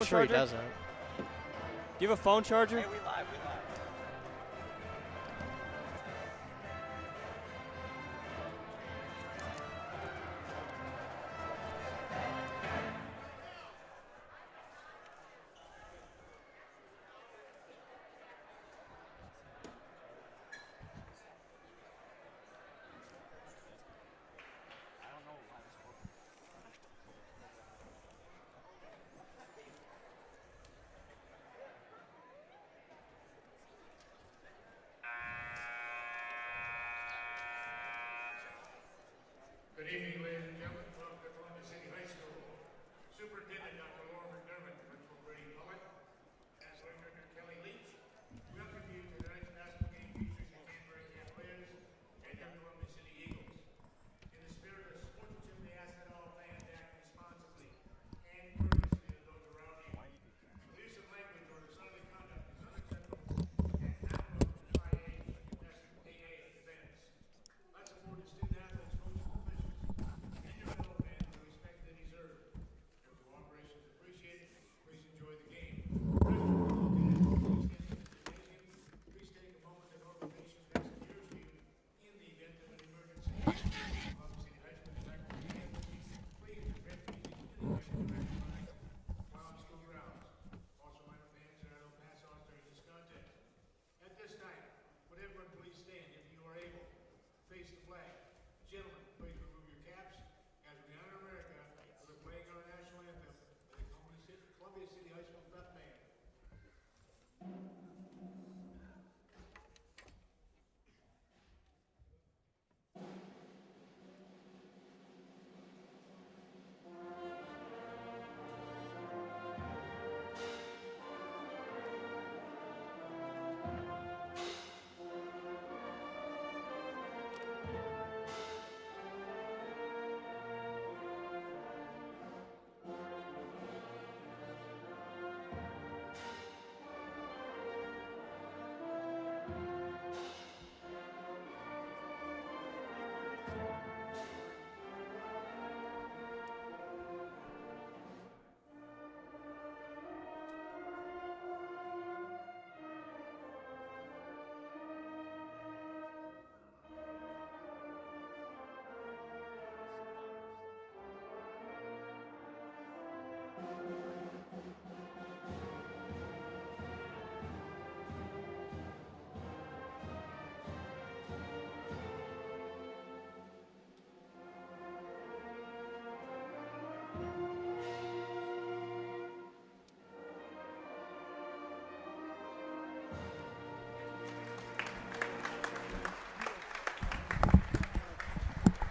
Sure he doesn't. Do you have a phone charger? Hey, we live. Good evening, ladies and gentlemen. Welcome to Columbia City High School. Superintendent Dr. Lauren McDermott, Principal Brady Bullock, and Director Kelly Leach welcome you to tonight's basketball game featuring the Canterbury Cavaliers and your Columbia City Eagles. In the spirit of sportsmanship, we ask that all fans act responsibly and courteously to those around you. The use of language or disorderly conduct is unacceptable and not welcome to IA or contested AA events. Let's afford the student athletes, coaches, officials, and your fellow fans the respect they deserve. Your cooperation is appreciated. Please enjoy the game. Please take a moment to note the patient next to yours to you in the event of an emergency. Columbia City High School is active in please prevent while on school grounds. Also, minor fans, there are no pass-ons during this contest. At this time, would everyone please stand if you are able? Face the flag. Gentlemen, please remove your caps as we honor America with playing our national anthem with the Columbia City High School Pep Band. And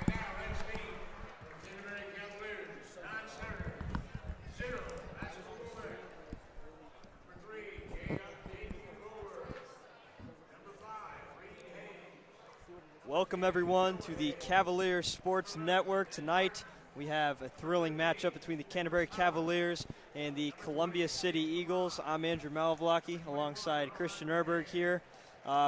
now, next team from Canterbury Cavaliers, non-starter, 0, basketball player. Number 3, J.D. Gower. Number 5, Brady Hayes. Welcome everyone to the Cavaliers Sports Network. Tonight we have a thrilling matchup between the Canterbury Cavaliers and the Columbia City Eagles. I'm Andrew Malavlaki alongside Christian Erberg here.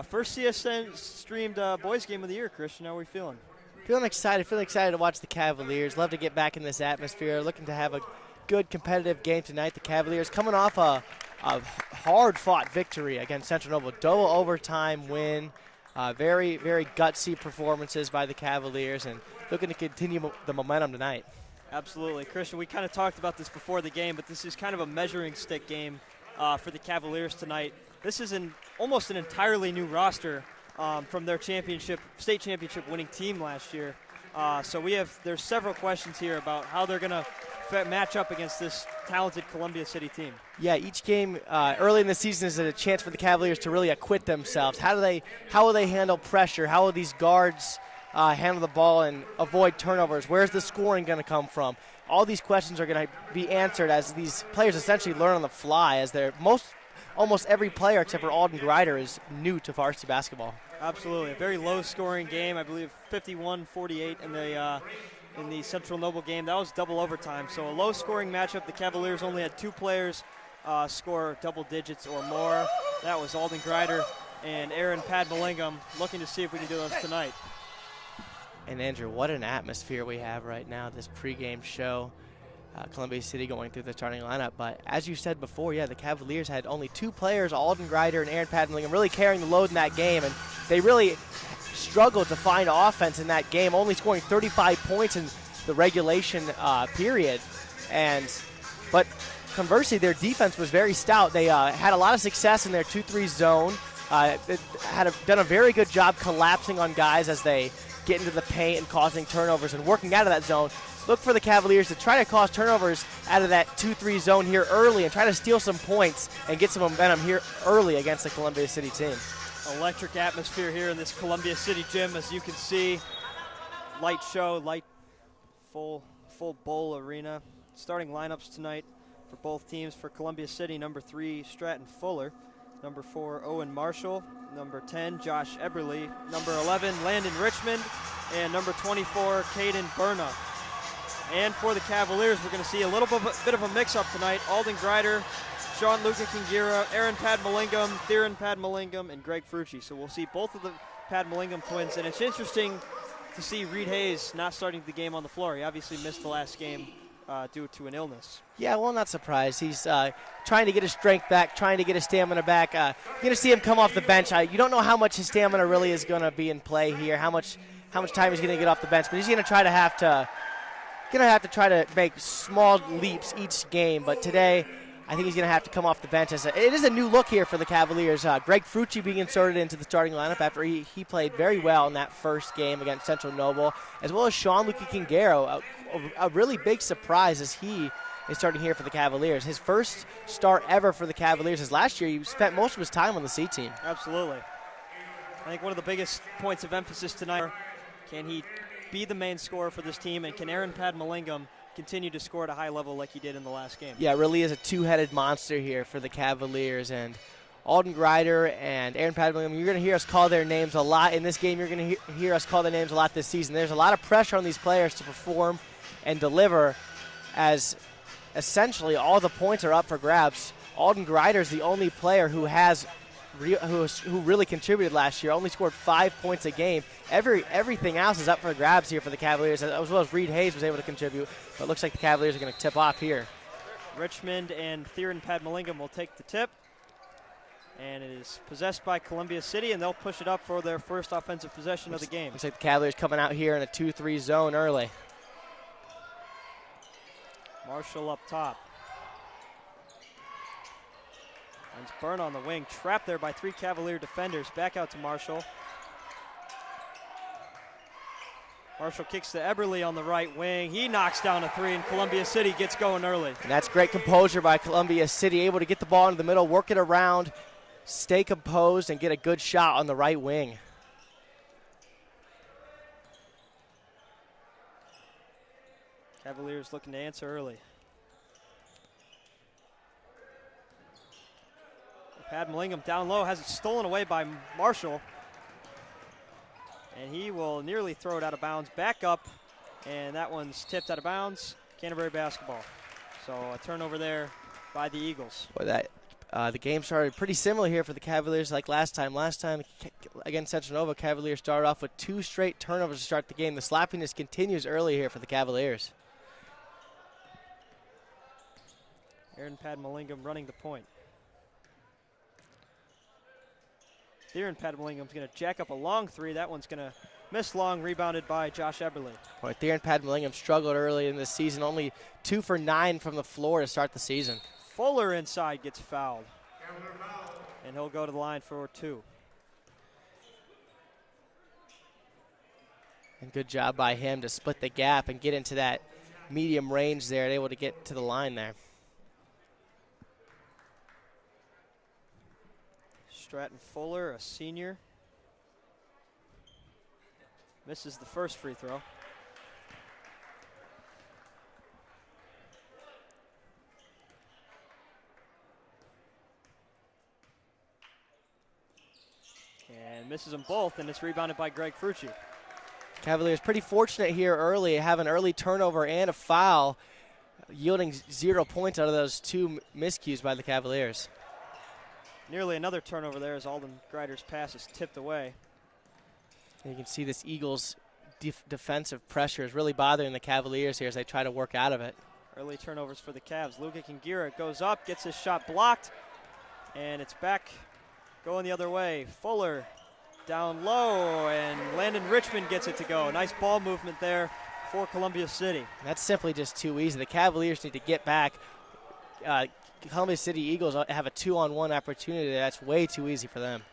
First CSN streamed boys game of the year. Christian, how are we feeling? Feeling excited to watch the Cavaliers. Love to get back in this atmosphere. Looking to have a good competitive game tonight. The Cavaliers coming off a hard-fought victory against Central Noble. Double overtime win. Very, very gutsy performances by the Cavaliers, and looking to continue the momentum tonight. Absolutely. Christian, we kind of talked about this before the game, but this is kind of a measuring stick game for the Cavaliers tonight. This is almost an entirely new roster from their state championship winning team last year. So there's several questions here about how they're going to match up against this talented Columbia City team. Yeah, each game early in the season is a chance for the Cavaliers to really acquit themselves. How will they handle pressure? How will these guards handle the ball and avoid turnovers? Where's the scoring going to come from? All these questions are going to be answered as these players essentially learn on the fly, as almost every player except for Alden Grider is new to varsity basketball. Absolutely. A very low-scoring game. I believe 51-48 in the Central Noble game. That was double overtime. So a low-scoring matchup. The Cavaliers only had 2 players score double digits or more. That was Alden Grider and Aaron Padmalingam, looking to see if we can do this tonight. And Andrew, what an atmosphere we have right now, this pregame show. Columbia City going through the starting lineup. But as you said before, yeah, the Cavaliers had only 2 players, Alden Greider and Aaron Padlingham, really carrying the load in that game, and they really struggled to find offense in that game, only scoring 35 points in the regulation period. But conversely, their defense was very stout. They had a lot of success in their 2-3 zone. They had done a very good job collapsing on guys as they get into the paint and causing turnovers and working out of that zone. Look for the Cavaliers to try to cause turnovers out of that 2-3 zone here early and try to steal some points and get some momentum here early against the Columbia City team. Electric atmosphere here in this Columbia City gym, as you can see. Light show, full bowl arena. Starting lineups tonight for both teams. For Columbia City, number 3, Stratton Fuller. Number 4, Owen Marshall. Number 10, Josh Eberly. Number 11, Landon Richmond. And number 24, Caden Burna. And for the Cavaliers, we're going to see a little bit of a mix-up tonight. Alden Greider, Sean Luca Kingira, Aaron Padmalingam, Theron Padmalingam, and Greg Frucci. So we'll see both of the Padmalingam twins. And it's interesting to see Reed Hayes not starting the game on the floor. He obviously missed the last game due to an illness. Yeah, well, not surprised. He's trying to get his strength back, trying to get his stamina back. You're going to see him come off the bench. You don't know how much his stamina really is going to be in play here, how much time he's going to get off the bench, but he's going to try to make small leaps each game. But today, I think he's going to have to come off the bench. It is a new look here for the Cavaliers. Greg Frucci being inserted into the starting lineup after he played very well in that first game against Central Noble, as well as Sean Luca Kingaro, a really big surprise as he is starting here for the Cavaliers. His first start ever for the Cavaliers is last year. He spent most of his time on the C team. Absolutely. I think one of the biggest points of emphasis tonight, can he be the main scorer for this team, and can Aaron Padmalingam continue to score at a high level like he did in the last game? Yeah, it really is a two-headed monster here for the Cavaliers. And Alden Greider and Aaron Padmalingam, you're going to hear us call their names a lot in this game. You're going to hear us call their names a lot this season. There's a lot of pressure on these players to perform and deliver, as essentially all the points are up for grabs. Alden Greider is the only player who really contributed last year, only scored 5 points a game. Everything else is up for grabs here for the Cavaliers, as well as Reed Hayes was able to contribute. But it looks like the Cavaliers are going to tip off here. Richmond and Theron Padmalingam will take the tip. And it is possessed by Columbia City, and they'll push it up for their first offensive possession of the game. Looks like the Cavaliers coming out here in a 2-3 zone early. Marshall up top. And it's Byrne on the wing, trapped there by 3 Cavalier defenders. Back out to Marshall. Marshall kicks to Eberly on the right wing. He knocks down a 3, and Columbia City gets going early. And that's great composure by Columbia City, able to get the ball into the middle, work it around, stay composed, and get a good shot on the right wing. Cavaliers looking to answer early. Padmalingam down low, has it stolen away by Marshall. And he will nearly throw it out of bounds. Back up, and that one's tipped out of bounds. Canterbury basketball. So a turnover there by the Eagles. Boy, the game started pretty similar here for the Cavaliers like last time. Last time against Central Nova, Cavaliers started off with 2 straight turnovers to start the game. The sloppiness continues early here for the Cavaliers. Aaron Padmalingam running the point. Theron Padmalingam's going to jack up a long 3. That one's going to miss long, rebounded by Josh Eberly. Boy, Theron Padmalingam struggled early in this season, only 2 for 9 from the floor to start the season. Fuller inside gets fouled. And he'll go to the line for 2. And good job by him to split the gap and get into that medium range there, and able to get to the line there. Stratton Fuller, a senior, misses the first free throw. And misses them both, and it's rebounded by Greg Frucci. Cavaliers pretty fortunate here early, have an early turnover and a foul, yielding 0 points out of those 2 miscues by the Cavaliers. Nearly another turnover there as Alden Greider's pass is tipped away. And you can see this Eagles defensive pressure is really bothering the Cavaliers here as they try to work out of it. Early turnovers for the Cavs. Luka Kingira goes up, gets his shot blocked, and it's back going the other way. Fuller down low, and Landon Richmond gets it to go. Nice ball movement there for Columbia City. That's simply just too easy. The Cavaliers need to get back. Columbia City Eagles have a 2-on-1 opportunity. That's way too easy for them.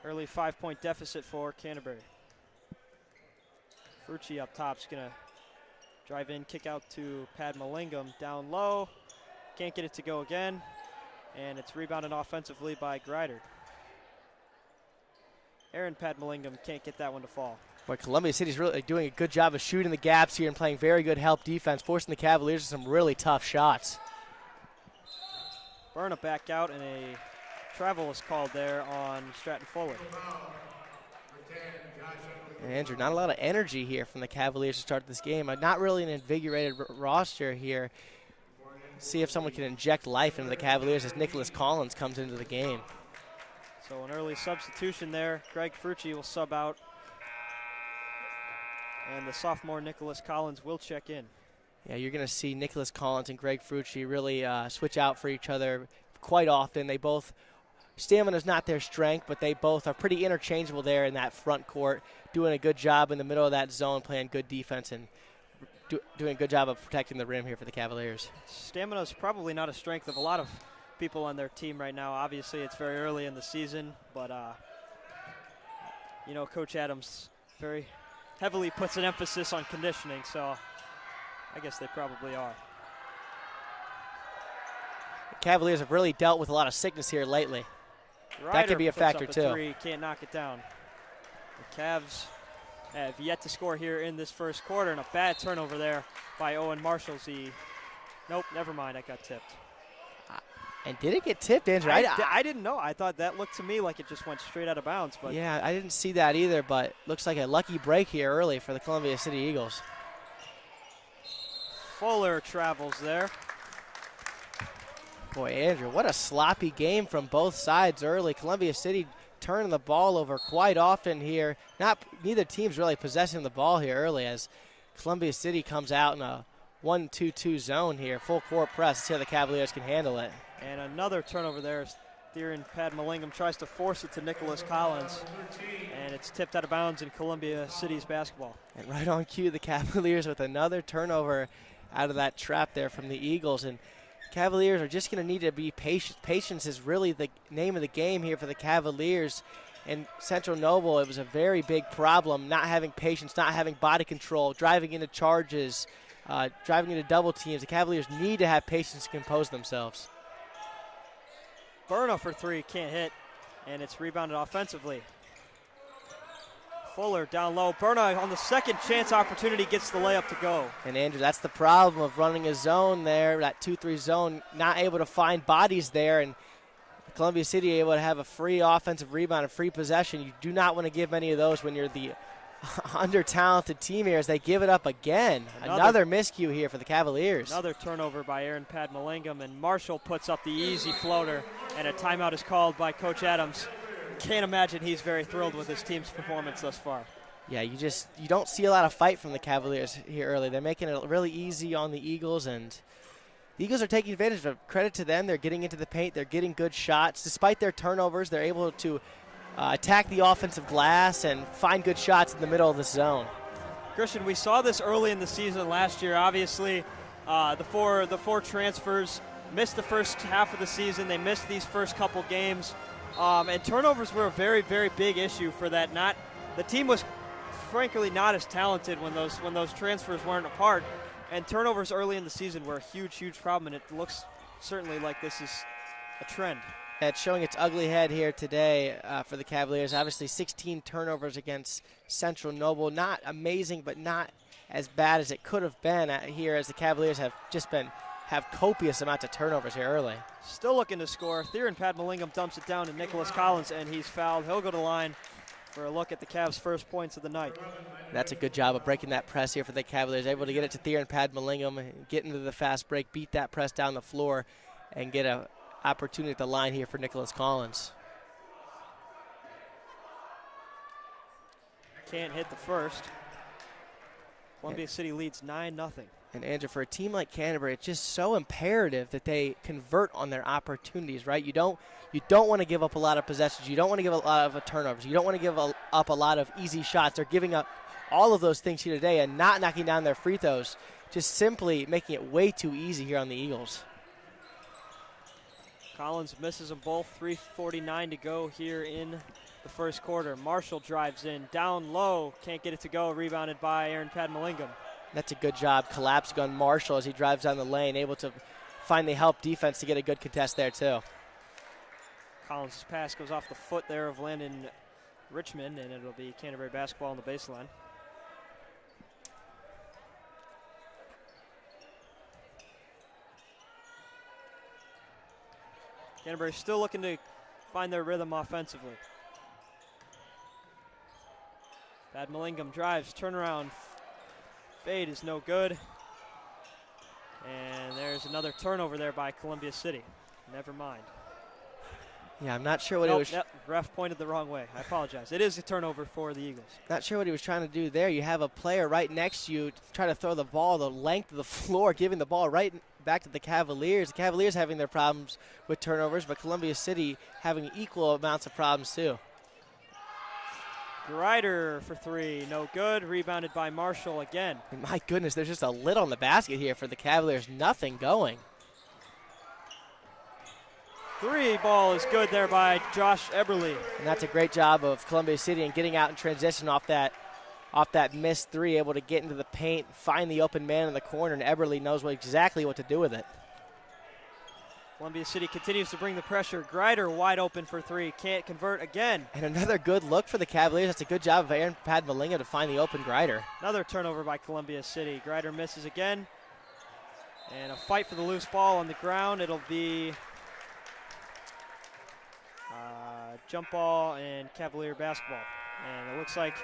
Early 5-point deficit for Canterbury. Frucci up top's gonna drive in, kick out to Padmalingam down low. Can't get it to go again, and it's rebounded offensively by Greider. Aaron Padmalingam can't get that one to fall. Boy, Columbia City's really doing a good job of shooting the gaps here and playing very good help defense, forcing the Cavaliers to some really tough shots. Burna back out, and a travel is called there on Stratton Fuller. And Andrew, not a lot of energy here from the Cavaliers to start this game. Not really an invigorated roster here. See if someone can inject life into the Cavaliers as Nicholas Collins comes into the game. So an early substitution there. Greg Frucci will sub out, and the sophomore Nicholas Collins will check in. Yeah, you're going to see Nicholas Collins and Greg Frucci really switch out for each other quite often. They both, stamina's not their strength, but they both are pretty interchangeable there in that front court, doing a good job in the middle of that zone, playing good defense, and doing a good job of protecting the rim here for the Cavaliers. Stamina is probably not a strength of a lot of people on their team right now. Obviously, it's very early in the season, but you know, Coach Adams very heavily puts an emphasis on conditioning, so I guess they probably are. The Cavaliers have really dealt with a lot of sickness here lately. That could be a factor too. Three, can't knock it down. The Cavs have yet to score here in this first quarter, and a bad turnover there by Owen Marshall. Nope, never mind, I got tipped. And did it get tipped, Andrew? I didn't know. I thought that looked to me like it just went straight out of bounds. But yeah, I didn't see that either, but looks like a lucky break here early for the Columbia City Eagles. Fuller travels there. Boy, Andrew, what a sloppy game from both sides early. Columbia City turning the ball over quite often here. Neither team's really possessing the ball here early as Columbia City comes out in a 1-2-2 zone here. Full court press. See how the Cavaliers can handle it. And another turnover there as Theron Padmalingam tries to force it to Nicholas Collins. And it's tipped out of bounds in Columbia City's basketball. And right on cue, the Cavaliers with another turnover out of that trap there from the Eagles. And Cavaliers are just going to need to be patient. Patience is really the name of the game here for the Cavaliers. And Central Noble, it was a very big problem, not having patience, not having body control, driving into charges, driving into double teams. The Cavaliers need to have patience to compose themselves. Burna for three, can't hit, and it's rebounded offensively. Fuller down low. Burna on the second chance opportunity gets the layup to go. And Andrew, that's the problem of running a zone there, that 2-3 zone, not able to find bodies there, and Columbia City able to have a free offensive rebound, a free possession. You do not want to give many of those when you're the under-talented team here as they give it up again. Another miscue here for the Cavaliers. Another turnover by Aaron Padmalingam, and Marshall puts up the easy floater, and a timeout is called by Coach Adams. Can't imagine he's very thrilled with his team's performance thus far. Yeah, you don't see a lot of fight from the Cavaliers here early. They're making it really easy on the Eagles, and the Eagles are taking advantage of it. Credit to them. They're getting into the paint. They're getting good shots. Despite their turnovers, they're able to attack the offensive glass and find good shots in the middle of the zone. Christian, we saw this early in the season last year. Obviously, the four transfers missed the first half of the season. They missed these first couple games, and turnovers were a very, very big issue for that. The team was frankly not as talented when those transfers weren't a part, and turnovers early in the season were a huge, huge problem. And it looks certainly like this is a trend. It's showing its ugly head here today for the Cavaliers. Obviously, 16 turnovers against Central Noble. Not amazing, but not as bad as it could have been here, as the Cavaliers have copious amounts of turnovers here early. Still looking to score. Theron Padmalingam dumps it down to Nicholas Collins, and he's fouled. He'll go to the line for a look at the Cavs' first points of the night. That's a good job of breaking that press here for the Cavaliers. Able to get it to Theron Padmalingam, get into the fast break, beat that press down the floor, and get a opportunity at the line here for Nicholas Collins. Can't hit the first. Columbia City leads 9-0. And Andrew, for a team like Canterbury, it's just so imperative that they convert on their opportunities, right? You don't want to give up a lot of possessions. You don't want to give a lot of turnovers. You don't want to give up a lot of easy shots. They're giving up all of those things here today and not knocking down their free throws, just simply making it way too easy here on the Eagles. Collins misses them both. 3:49 to go here in the first quarter. Marshall drives in, down low, can't get it to go. Rebounded by Aaron Padmalingam. That's a good job collapsing on Marshall as he drives down the lane, able to finally help defense to get a good contest there too. Collins' pass goes off the foot there of Landon Richmond, and it'll be Canterbury basketball on the baseline. Canterbury still looking to find their rhythm offensively. Padmalingam drives, turnaround, fade is no good. And there's another turnover there by Columbia City. Never mind. Yeah, I'm not sure what it was. Ref pointed the wrong way. I apologize. It is a turnover for the Eagles. Not sure what he was trying to do there. You have a player right next to you trying to throw the ball the length of the floor, giving the ball right back to the Cavaliers. The Cavaliers having their problems with turnovers, but Columbia City having equal amounts of problems too. Grider for three, no good. Rebounded by Marshall again. And my goodness, there's just a lid on the basket here for the Cavaliers. Nothing going. Three ball is good there by Josh Eberle. And that's a great job of Columbia City and getting out in transition off that missed three, able to get into the paint, find the open man in the corner, and Eberle knows exactly what to do with it. Columbia City continues to bring the pressure. Grider wide open for three, can't convert again. And another good look for the Cavaliers. That's a good job of Aaron Padmalingam to find the open Grider. Another turnover by Columbia City. Grider misses again. And a fight for the loose ball on the ground. It'll be jump ball and Cavalier basketball. And it looks like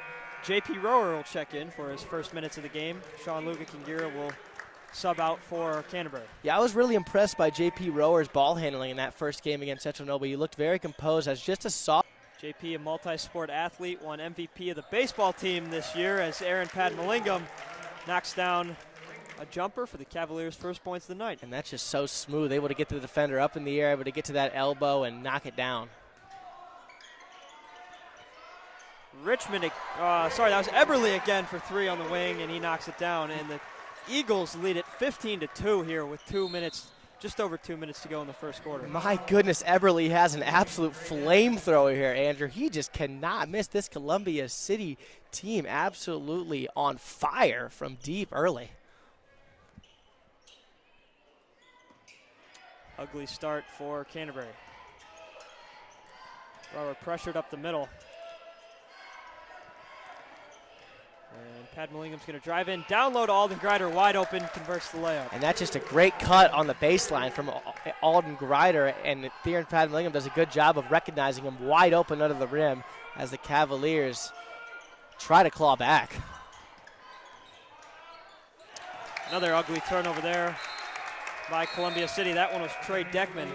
J.P. Rower will check in for his first minutes of the game. Sean Luga-Kingira will sub out for Canterbury. Yeah, I was really impressed by J.P. Rower's ball handling in that first game against Central Noble. He looked very composed as just a soft. J.P., a multi-sport athlete, won MVP of the baseball team this year as Aaron Padmalingam knocks down a jumper for the Cavaliers' first points of the night. And that's just so smooth, able to get the defender up in the air, able to get to that elbow and knock it down. Richmond, that was Eberle again for three on the wing, and he knocks it down. And the Eagles lead it 15-2 here with just over 2 minutes to go in the first quarter. My goodness, Eberle has an absolute flamethrower here, Andrew. He just cannot miss. This Columbia City team absolutely on fire from deep early. Ugly start for Canterbury. Robert pressured up the middle. And Padmalingham's going to drive in, down low to Alden Grider, wide open, converts the layup. And that's just a great cut on the baseline from Alden Grider, and Theron Padmalingam does a good job of recognizing him wide open under the rim as the Cavaliers try to claw back. Another ugly turnover there by Columbia City. That one was Trey Deckman.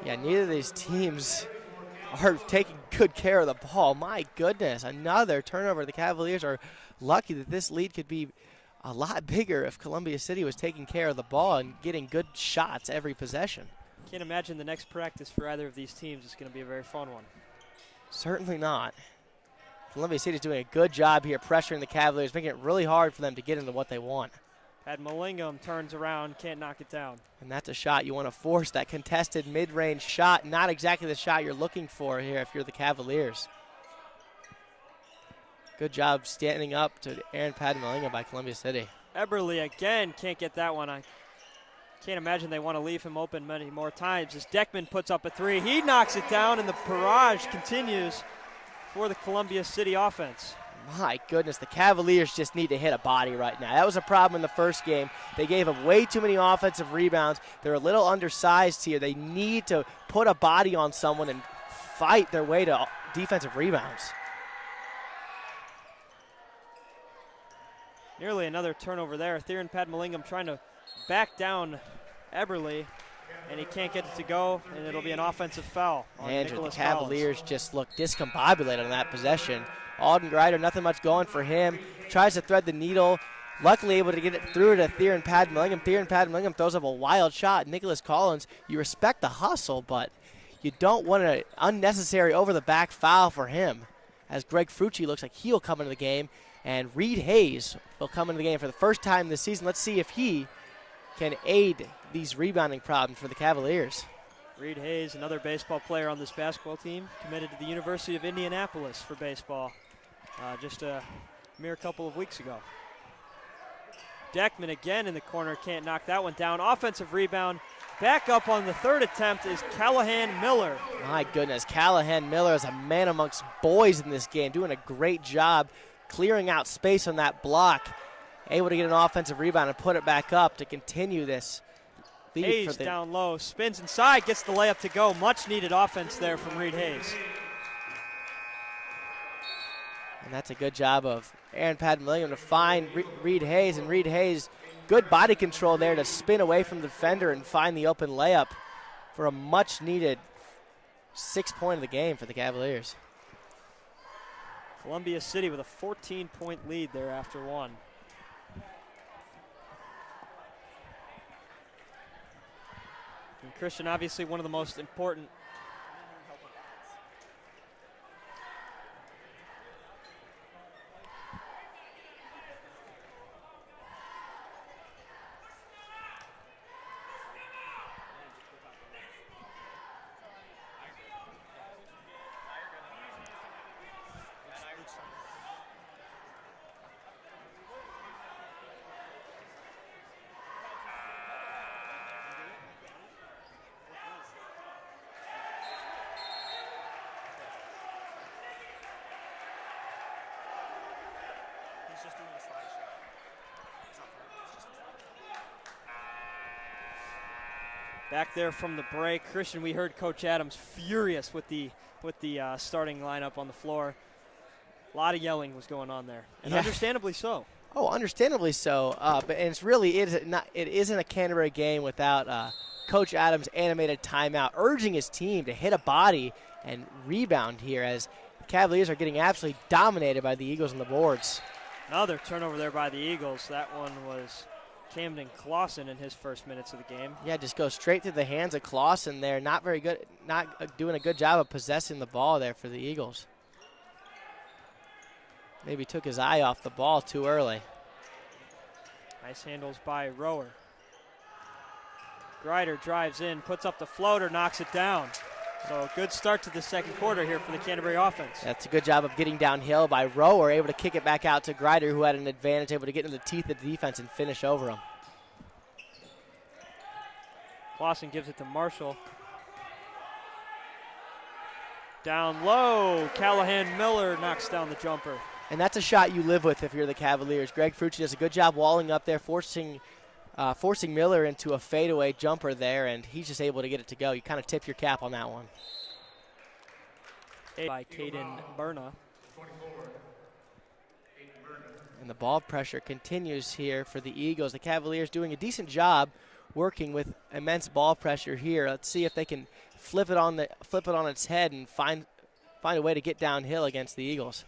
Yeah, neither of these teams are taking good care of the ball. My goodness, another turnover. The Cavaliers are lucky that this lead could be a lot bigger if Columbia City was taking care of the ball and getting good shots every possession. Can't imagine the next practice for either of these teams is going to be a very fun one. Certainly not. Columbia City is doing a good job here pressuring the Cavaliers, making it really hard for them to get into what they want. Padmalingam turns around, can't knock it down. And that's a shot you want to force, that contested mid-range shot. Not exactly the shot you're looking for here if you're the Cavaliers. Good job standing up to Aaron Padmalingam by Columbia City. Eberle again can't get that one. I can't imagine they want to leave him open many more times. As Deckman puts up a three, he knocks it down, and the barrage continues for the Columbia City offense. My goodness, the Cavaliers just need to hit a body right now. That was a problem in the first game. They gave up way too many offensive rebounds. They're a little undersized here. They need to put a body on someone and fight their way to defensive rebounds. Nearly another turnover there. Theron Padmalingam trying to back down Eberle, and he can't get it to go, and it'll be an offensive foul on Andrew, Nicholas the Cavaliers just look discombobulated on that possession. Alden Grider, nothing much going for him. Tries to thread the needle, luckily able to get it through to Theron Padmallingham. Theron Padmallingham throws up a wild shot. Nicholas Collins, you respect the hustle, but you don't want an unnecessary over-the-back foul for him, as Greg Frucci looks like he'll come into the game, and Reed Hayes will come into the game for the first time this season. Let's see if he can aid these rebounding problems for the Cavaliers. Reed Hayes, another baseball player on this basketball team, committed to the University of Indianapolis for baseball just a mere couple of weeks ago. Deckman again in the corner, can't knock that one down. Offensive rebound. Back up on the third attempt is Callahan Miller. My goodness, Callahan Miller is a man amongst boys in this game, doing a great job clearing out space on that block. Able to get an offensive rebound and put it back up to continue this lead. Hayes down low, spins inside, gets the layup to go. Much needed offense there from Reed Hayes. And that's a good job of Aaron Padmallingham to find Reed Hayes, and Reed Hayes, good body control there to spin away from the defender and find the open layup for a much-needed 6th point of the game for the Cavaliers. Columbia City with a 14-point lead there after one. And Christian, obviously one of the most important back there from the break. Christian, we heard Coach Adams furious with the starting lineup on the floor. A lot of yelling was going on there, and understandably so. Oh, understandably so. But it's really it isn't a Canterbury game without Coach Adams' animated timeout, urging his team to hit a body and rebound here, as the Cavaliers are getting absolutely dominated by the Eagles on the boards. Another turnover there by the Eagles. That one was Camden Clausen in his first minutes of the game. Yeah, just goes straight through the hands of Clausen there. Not very good, not doing a good job of possessing the ball there for the Eagles. Maybe took his eye off the ball too early. Nice handles by Rower. Grider drives in, puts up the floater, knocks it down. So a good start to the second quarter here for the Canterbury offense. That's a good job of getting downhill by Rower, able to kick it back out to Grider, who had an advantage, able to get into the teeth of the defense and finish over him. Clausen gives it to Marshall. Down low, Callahan Miller knocks down the jumper. And that's a shot you live with if you're the Cavaliers. Greg Frucci does a good job walling up there, forcing Miller into a fadeaway jumper there, and he's just able to get it to go. You kind of tip your cap on that one. By Caden Berna. And the ball pressure continues here for the Eagles. The Cavaliers doing a decent job working with immense ball pressure here. Let's see if they can flip it on its head and find a way to get downhill against the Eagles.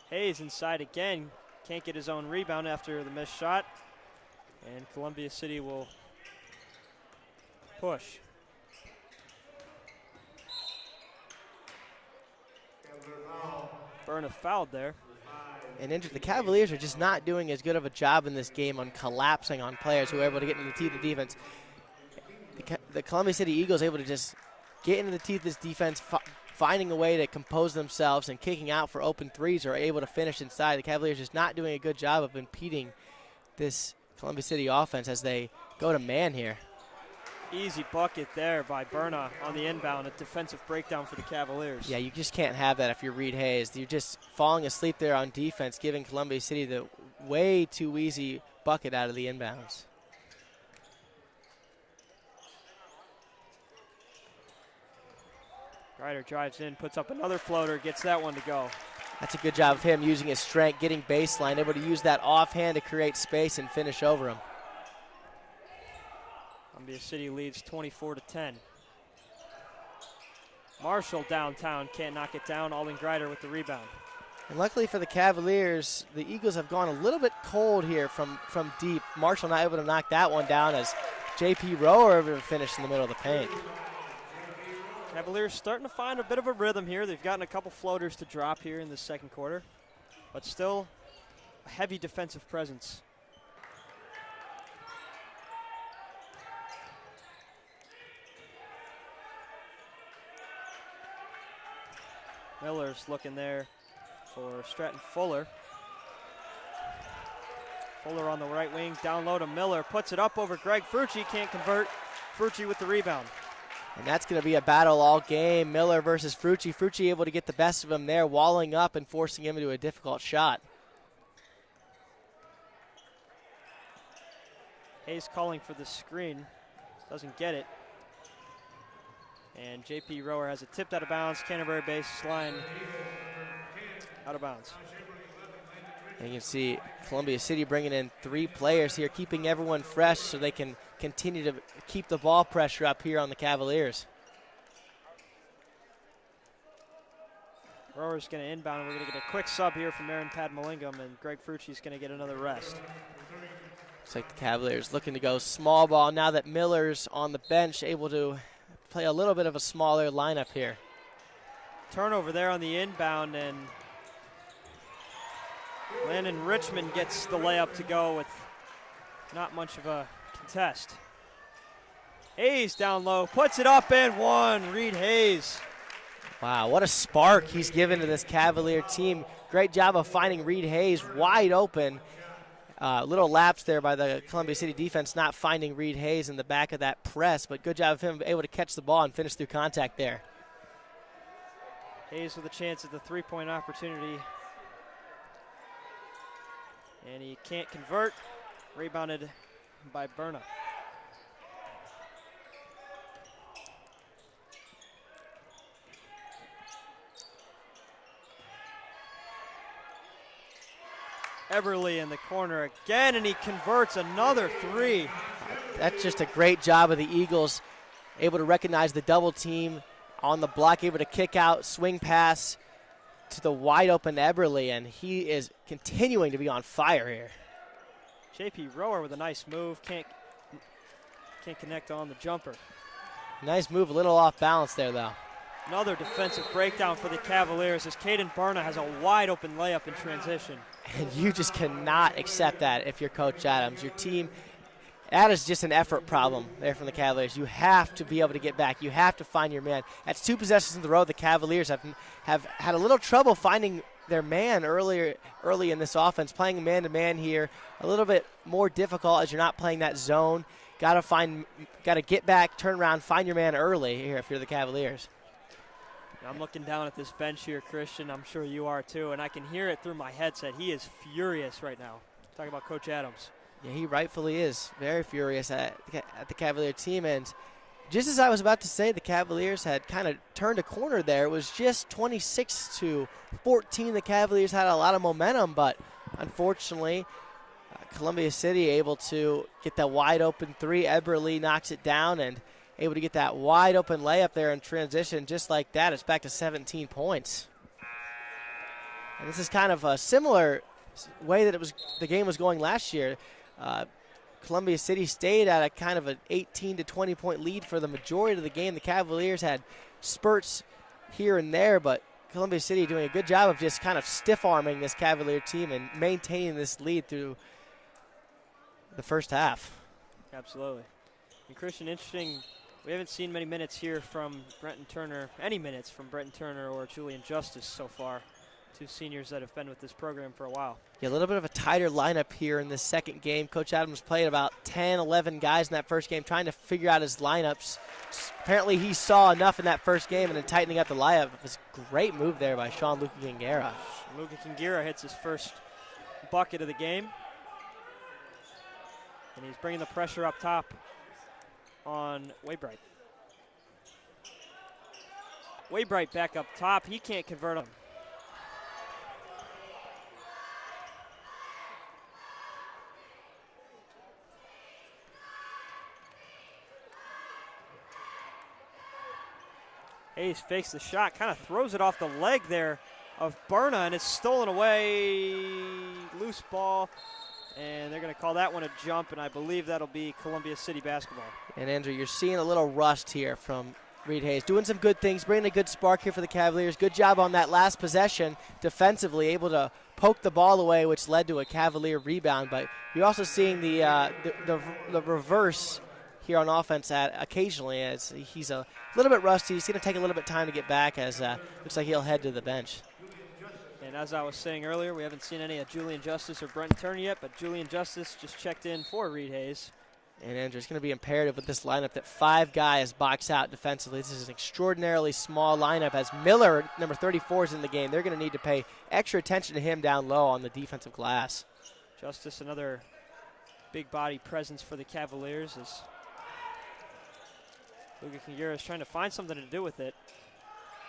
Hayes inside again, can't get his own rebound after the missed shot, and Columbia City will push. Berna fouled there. And the Cavaliers are just not doing as good of a job in this game on collapsing on players who are able to get into the teeth of defense. The Columbia City Eagles able to just get into the teeth of this defense, finding a way to compose themselves and kicking out for open threes, or able to finish inside. The Cavaliers just not doing a good job of impeding this Columbia City offense as they go to man here. Easy bucket there by Berna on the inbound, a defensive breakdown for the Cavaliers. Yeah, you just can't have that if you're Reed Hayes. You're just falling asleep there on defense, giving Columbia City the way too easy bucket out of the inbounds. Ryder drives in, puts up another floater, gets that one to go. That's a good job of him using his strength, getting baseline, able to use that offhand to create space and finish over him. Columbia City leads 24-10. Marshall downtown can't knock it down. Alden Greider with the rebound. And luckily for the Cavaliers, the Eagles have gone a little bit cold here from deep. Marshall not able to knock that one down as J.P. Rower able to finish in the middle of the paint. Cavaliers starting to find a bit of a rhythm here. They've gotten a couple floaters to drop here in the second quarter, but still a heavy defensive presence. Miller's looking there for Stratton Fuller. Fuller on the right wing, down low to Miller, puts it up over Greg Frucci, can't convert. Frucci with the rebound. And that's going to be a battle all game, Miller versus Frucci. Frucci able to get the best of him there, walling up and forcing him into a difficult shot. Hayes calling for the screen, doesn't get it. And J.P. Rower has it tipped out of bounds, Canterbury baseline, out of bounds. And you can see Columbia City bringing in 3 players here, keeping everyone fresh so they can continue to keep the ball pressure up here on the Cavaliers. Rower's going to inbound, and we're going to get a quick sub here from Aaron Padmalingam, and Greg Frucci's going to get another rest. Looks like the Cavaliers looking to go small ball now that Miller's on the bench, able to play a little bit of a smaller lineup here. Turnover there on the inbound, and Landon Richmond gets the layup to go with not much of a contest. Hayes down low, puts it up and one. Reed Hayes. Wow, what a spark he's given to this Cavalier team. Great job of finding Reed Hayes wide open. Little lapse there by the Columbia City defense, not finding Reed Hayes in the back of that press, but good job of him able to catch the ball and finish through contact there. Hayes with a chance at the three-point opportunity. And he can't convert. Rebounded by Berna. Eberle in the corner again, and he converts another 3. That's just a great job of the Eagles, able to recognize the double team on the block, able to kick out, swing pass to the wide open Eberle, and he is continuing to be on fire here. J.P. Rower with a nice move, can't connect on the jumper. Nice move, a little off balance there though. Another defensive breakdown for the Cavaliers as Caden Berna has a wide open layup in transition. And you just cannot accept that if you're Coach Adams. Your team, that is just an effort problem there from the Cavaliers. You have to be able to get back. You have to find your man. That's 2 possessions in the row. The Cavaliers have had a little trouble finding their man early in this offense, playing man-to-man here. A little bit more difficult as you're not playing that zone. Got to get back, turn around, find your man early here if you're the Cavaliers. I'm looking down at this bench here, Christian. I'm sure you are too, and I can hear it through my headset. He is furious right now. Talking about Coach Adams. Yeah, he rightfully is very furious at the Cavalier team. And just as I was about to say, the Cavaliers had kind of turned a corner there. It was just 26-14. The Cavaliers had a lot of momentum, but unfortunately, Columbia City able to get that wide open 3. Eberle knocks it down and able to get that wide open layup there in transition. Just like that, it's back to 17 points. And this is kind of a similar way that the game was going last year. Columbia City stayed at a kind of an 18 to 20 point lead for the majority of the game. The Cavaliers had spurts here and there, but Columbia City doing a good job of just kind of stiff-arming this Cavalier team and maintaining this lead through the first half. Absolutely. And Christian, interesting, we haven't seen many minutes here from Brenton Turner, any minutes from Brenton Turner or Julian Justice so far. 2 seniors that have been with this program for a while. Yeah, a little bit of a tighter lineup here in this second game. Coach Adams played about 10, 11 guys in that first game, trying to figure out his lineups. Apparently he saw enough in that first game, and then tightening up the lineup. It was a great move there by Sean Luca Gingera. Luca Gingera hits his first bucket of the game. And he's bringing the pressure up top on Waybright. Waybright back up top. He can't convert him. Hayes fakes the shot, kind of throws it off the leg there of Berna, and it's stolen away. Loose ball, and they're going to call that one a jump, and I believe that'll be Columbia City basketball. And Andrew, you're seeing a little rust here from Reed Hayes. Doing some good things, bringing a good spark here for the Cavaliers. Good job on that last possession defensively, able to poke the ball away, which led to a Cavalier rebound. But you're also seeing the reverse here on offense occasionally, as he's a little bit rusty. He's going to take a little bit of time to get back, as looks like he'll head to the bench. And as I was saying earlier, we haven't seen any of Julian Justice or Brenton Turner yet, but Julian Justice just checked in for Reed Hayes. And Andrew, it's going to be imperative with this lineup that 5 guys box out defensively. This is an extraordinarily small lineup. As Miller, number 34, is in the game, they're going to need to pay extra attention to him down low on the defensive glass. Justice, another big body presence for the Cavaliers, as Luka Kingira is trying to find something to do with it.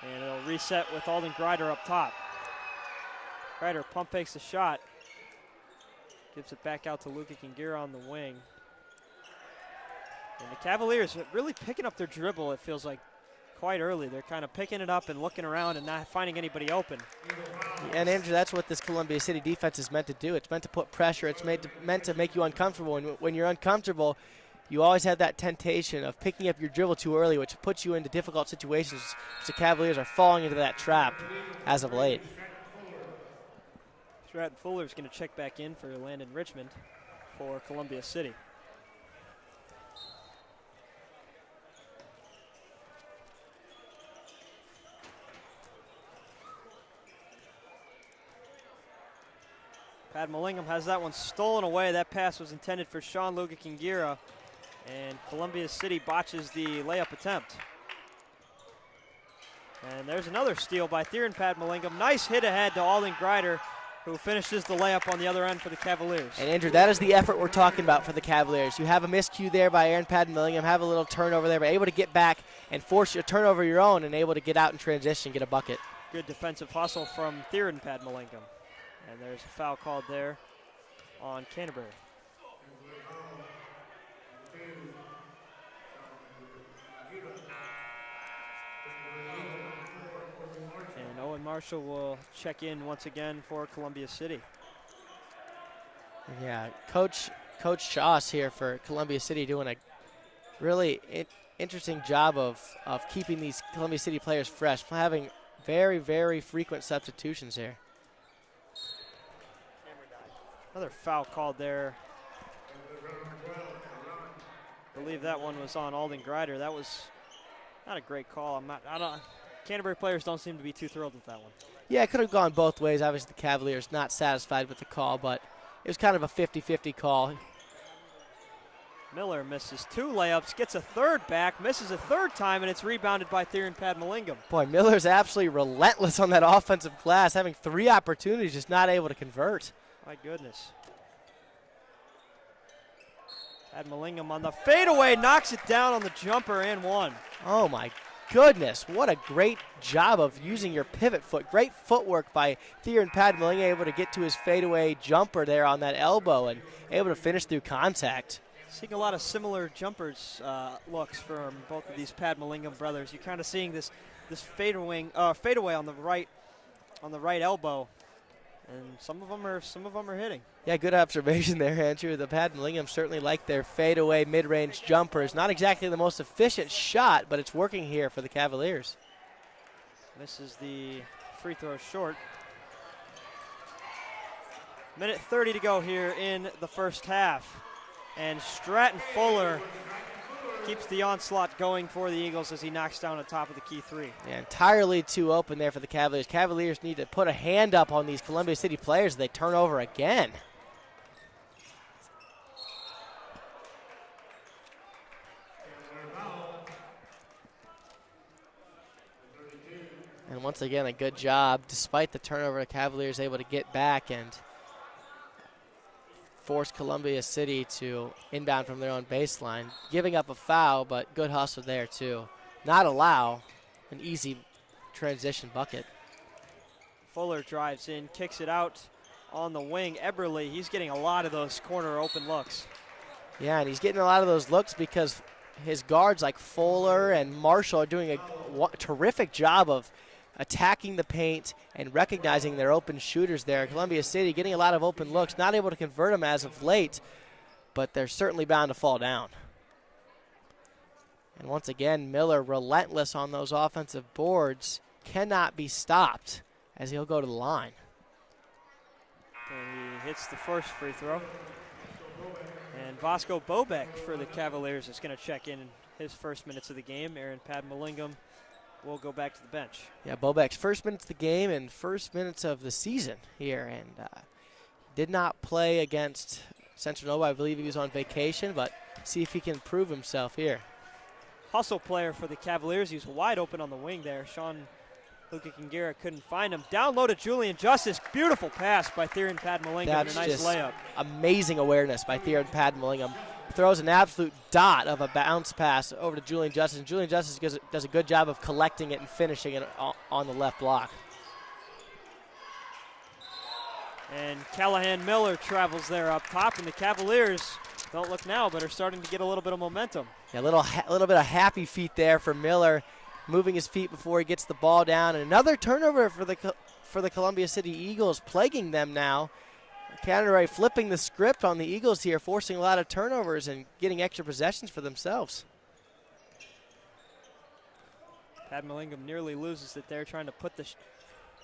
And it'll reset with Alden Greider up top. Greider pump fakes the shot. Gives it back out to Luka Kingira on the wing. And the Cavaliers are really picking up their dribble, it feels like, quite early. They're kind of picking it up and looking around and not finding anybody open. And Andrew, that's what this Columbia City defense is meant to do. It's meant to put pressure. It's meant to make you uncomfortable. And when you're uncomfortable, you always have that temptation of picking up your dribble too early, which puts you into difficult situations. The Cavaliers are falling into that trap as of late. Stratton Fuller is going to check back in for Landon Richmond for Columbia City. Pat Mallingham has that one stolen away. That pass was intended for Sean Luka Kingira, and Columbia City botches the layup attempt. And there's another steal by Theron Pat Mallingham. Nice hit ahead to Alden Greider, who finishes the layup on the other end for the Cavaliers. And Andrew, that is the effort we're talking about for the Cavaliers. You have a miscue there by Aaron Pat Mallingham, have a little turnover there, but able to get back and force a turnover of your own and able to get out in transition, get a bucket. Good defensive hustle from Theron Pat Mallingham. And there's a foul called there on Canterbury. And Owen Marshall will check in once again for Columbia City. Yeah, Coach Chauce here for Columbia City doing a really interesting job of keeping these Columbia City players fresh, having very, very frequent substitutions here. Another foul called there. I believe that one was on Alden Greider. That was not a great call. Canterbury players don't seem to be too thrilled with that one. Yeah, it could have gone both ways. Obviously, the Cavaliers not satisfied with the call, but it was kind of a 50-50 call. Miller misses 2 layups, gets a third back, misses a third time, and it's rebounded by Theron Pat Mallingham. Boy, Miller's absolutely relentless on that offensive glass, having 3 opportunities, just not able to convert. My goodness. Pat Mallingham on the fadeaway, knocks it down on the jumper and one. Oh my goodness, what a great job of using your pivot foot. Great footwork by Theron Pat Mallingham, able to get to his fadeaway jumper there on that elbow and able to finish through contact. Seeing a lot of similar jumpers looks from both of these Pat Mallingham brothers. You're kind of seeing this fadeaway on the right elbow. And some of them are hitting. Yeah, good observation there, Andrew. The Pat Mallingham certainly like their fadeaway mid-range jumpers. Not exactly the most efficient shot, but it's working here for the Cavaliers. Misses the free throw short. Minute 30 to go here in the first half. And Stratton Fuller keeps the onslaught going for the Eagles as he knocks down the top of the key 3. Yeah, entirely too open there for the Cavaliers. Cavaliers need to put a hand up on these Columbia City players as they turn over again. And once again, a good job. Despite the turnover, the Cavaliers able to get back and force Columbia City to inbound from their own baseline. Giving up a foul, but good hustle there too. Not allow an easy transition bucket. Fuller drives in, kicks it out on the wing. Eberle, he's getting a lot of those corner open looks. Yeah, and he's getting a lot of those looks because his guards like Fuller and Marshall are doing a terrific job of attacking the paint and recognizing their open shooters there. Columbia City getting a lot of open looks, not able to convert them as of late, but they're certainly bound to fall down. And once again, Miller relentless on those offensive boards, cannot be stopped as he'll go to the line. And he hits the first free throw. And Vasco Bobek for the Cavaliers is going to check in his first minutes of the game. Aaron Padmalingam will go back to the bench. Yeah, Bobek's first minutes of the game and first minutes of the season here. And did not play against Central Nova. I believe he was on vacation, but see if he can prove himself here. Hustle player for the Cavaliers. He was wide open on the wing there. Sean Luka Kingira couldn't find him. Down low to Julian Justice. Beautiful pass by Theron Padmalingam and a nice layup. Amazing awareness by Theron Padmalingam. Throws an absolute dot of a bounce pass over to Julian Justice. And Julian Justice does a good job of collecting it and finishing it on the left block. And Callahan Miller travels there up top, and the Cavaliers don't look now, but are starting to get a little bit of momentum. Yeah, a little bit of happy feet there for Miller, moving his feet before he gets the ball down. And another turnover for the Columbia City Eagles, plaguing them now. Canterbury flipping the script on the Eagles here, forcing a lot of turnovers and getting extra possessions for themselves. Padmalingam nearly loses it there, trying to put the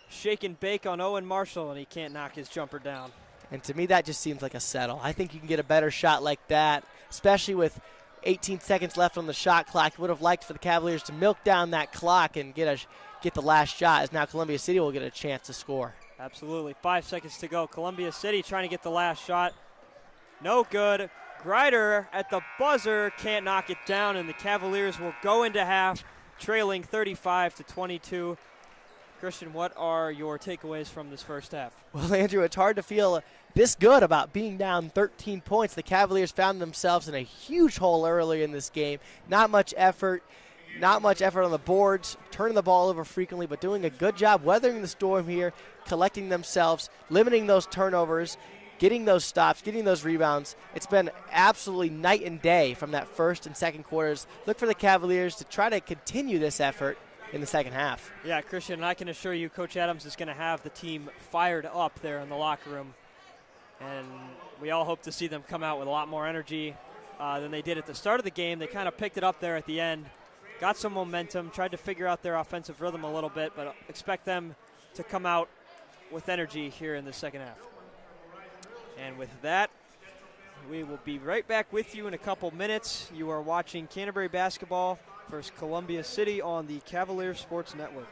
shake and bake on Owen Marshall, and he can't knock his jumper down. And to me, that just seems like a settle. I think you can get a better shot like that, especially with 18 seconds left on the shot clock. Would have liked for the Cavaliers to milk down that clock and get the last shot, as now Columbia City will get a chance to score. Absolutely. 5 seconds to go. Columbia City trying to get the last shot. No good. Greider at the buzzer can't knock it down, and the Cavaliers will go into half trailing 35-22. Christian, what are your takeaways from this first half? Well, Andrew, it's hard to feel this good about being down 13 points. The Cavaliers found themselves in a huge hole early in this game. Not much effort on the boards, turning the ball over frequently, but doing a good job weathering the storm here, collecting themselves, limiting those turnovers, getting those stops, getting those rebounds. It's been absolutely night and day from that first and second quarters. Look for the Cavaliers to try to continue this effort in the second half. Yeah, Christian, and I can assure you Coach Adams is going to have the team fired up there in the locker room. And we all hope to see them come out with a lot more energy than they did at the start of the game. They kind of picked it up there at the end, got some momentum, tried to figure out their offensive rhythm a little bit, but expect them to come out with energy here in the second half. And with that, we will be right back with you in a couple minutes. You are watching Canterbury basketball versus Columbia City on the Cavaliers Sports Network.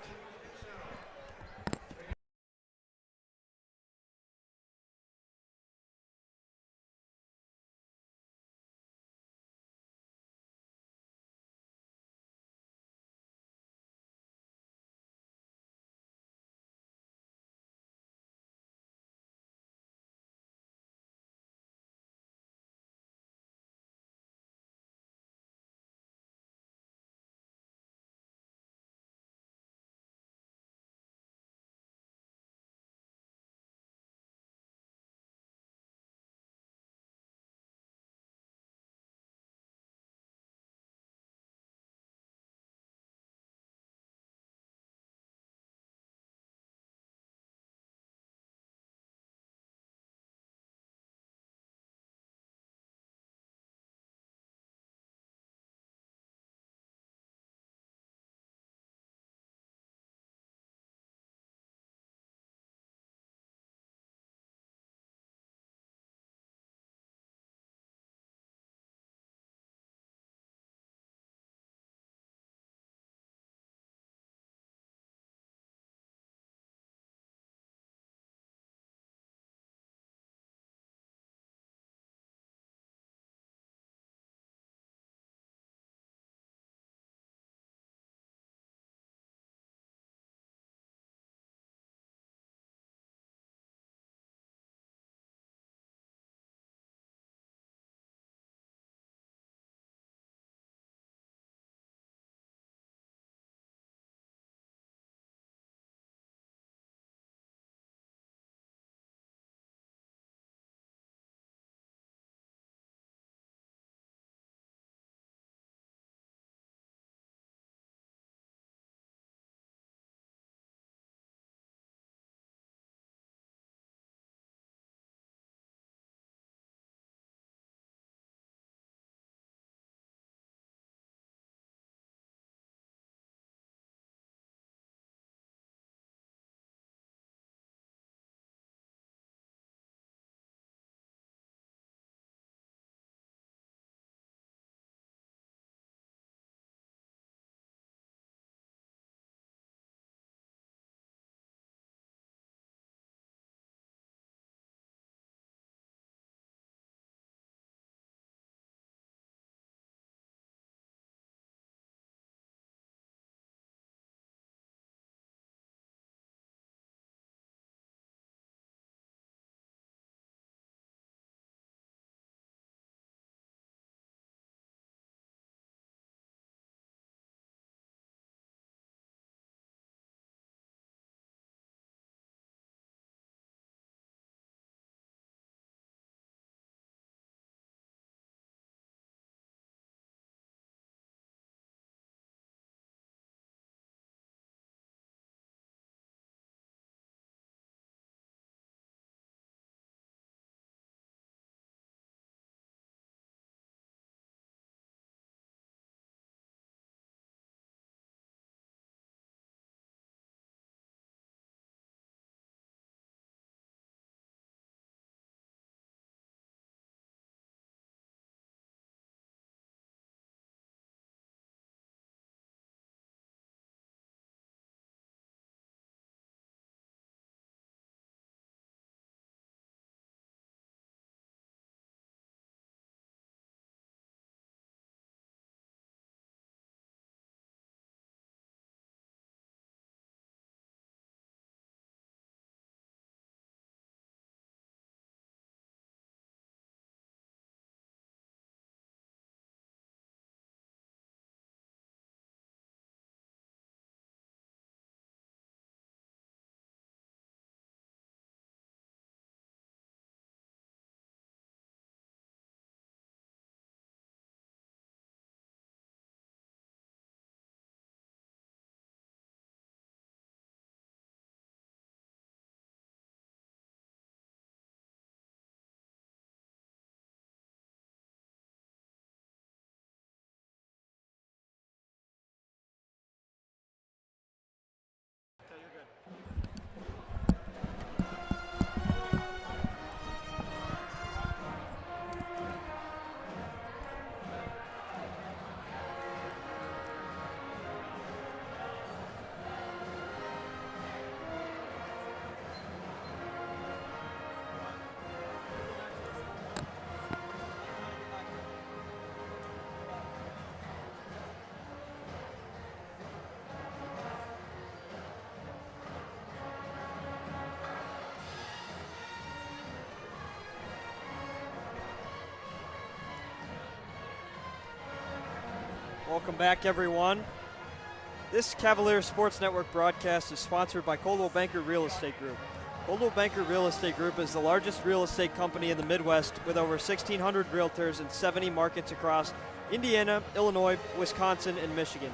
Welcome back, everyone. This Cavaliers Sports Network broadcast is sponsored by Coldwell Banker Real Estate Group. Coldwell Banker Real Estate Group is the largest real estate company in the Midwest with over 1,600 realtors in 70 markets across Indiana, Illinois, Wisconsin, and Michigan.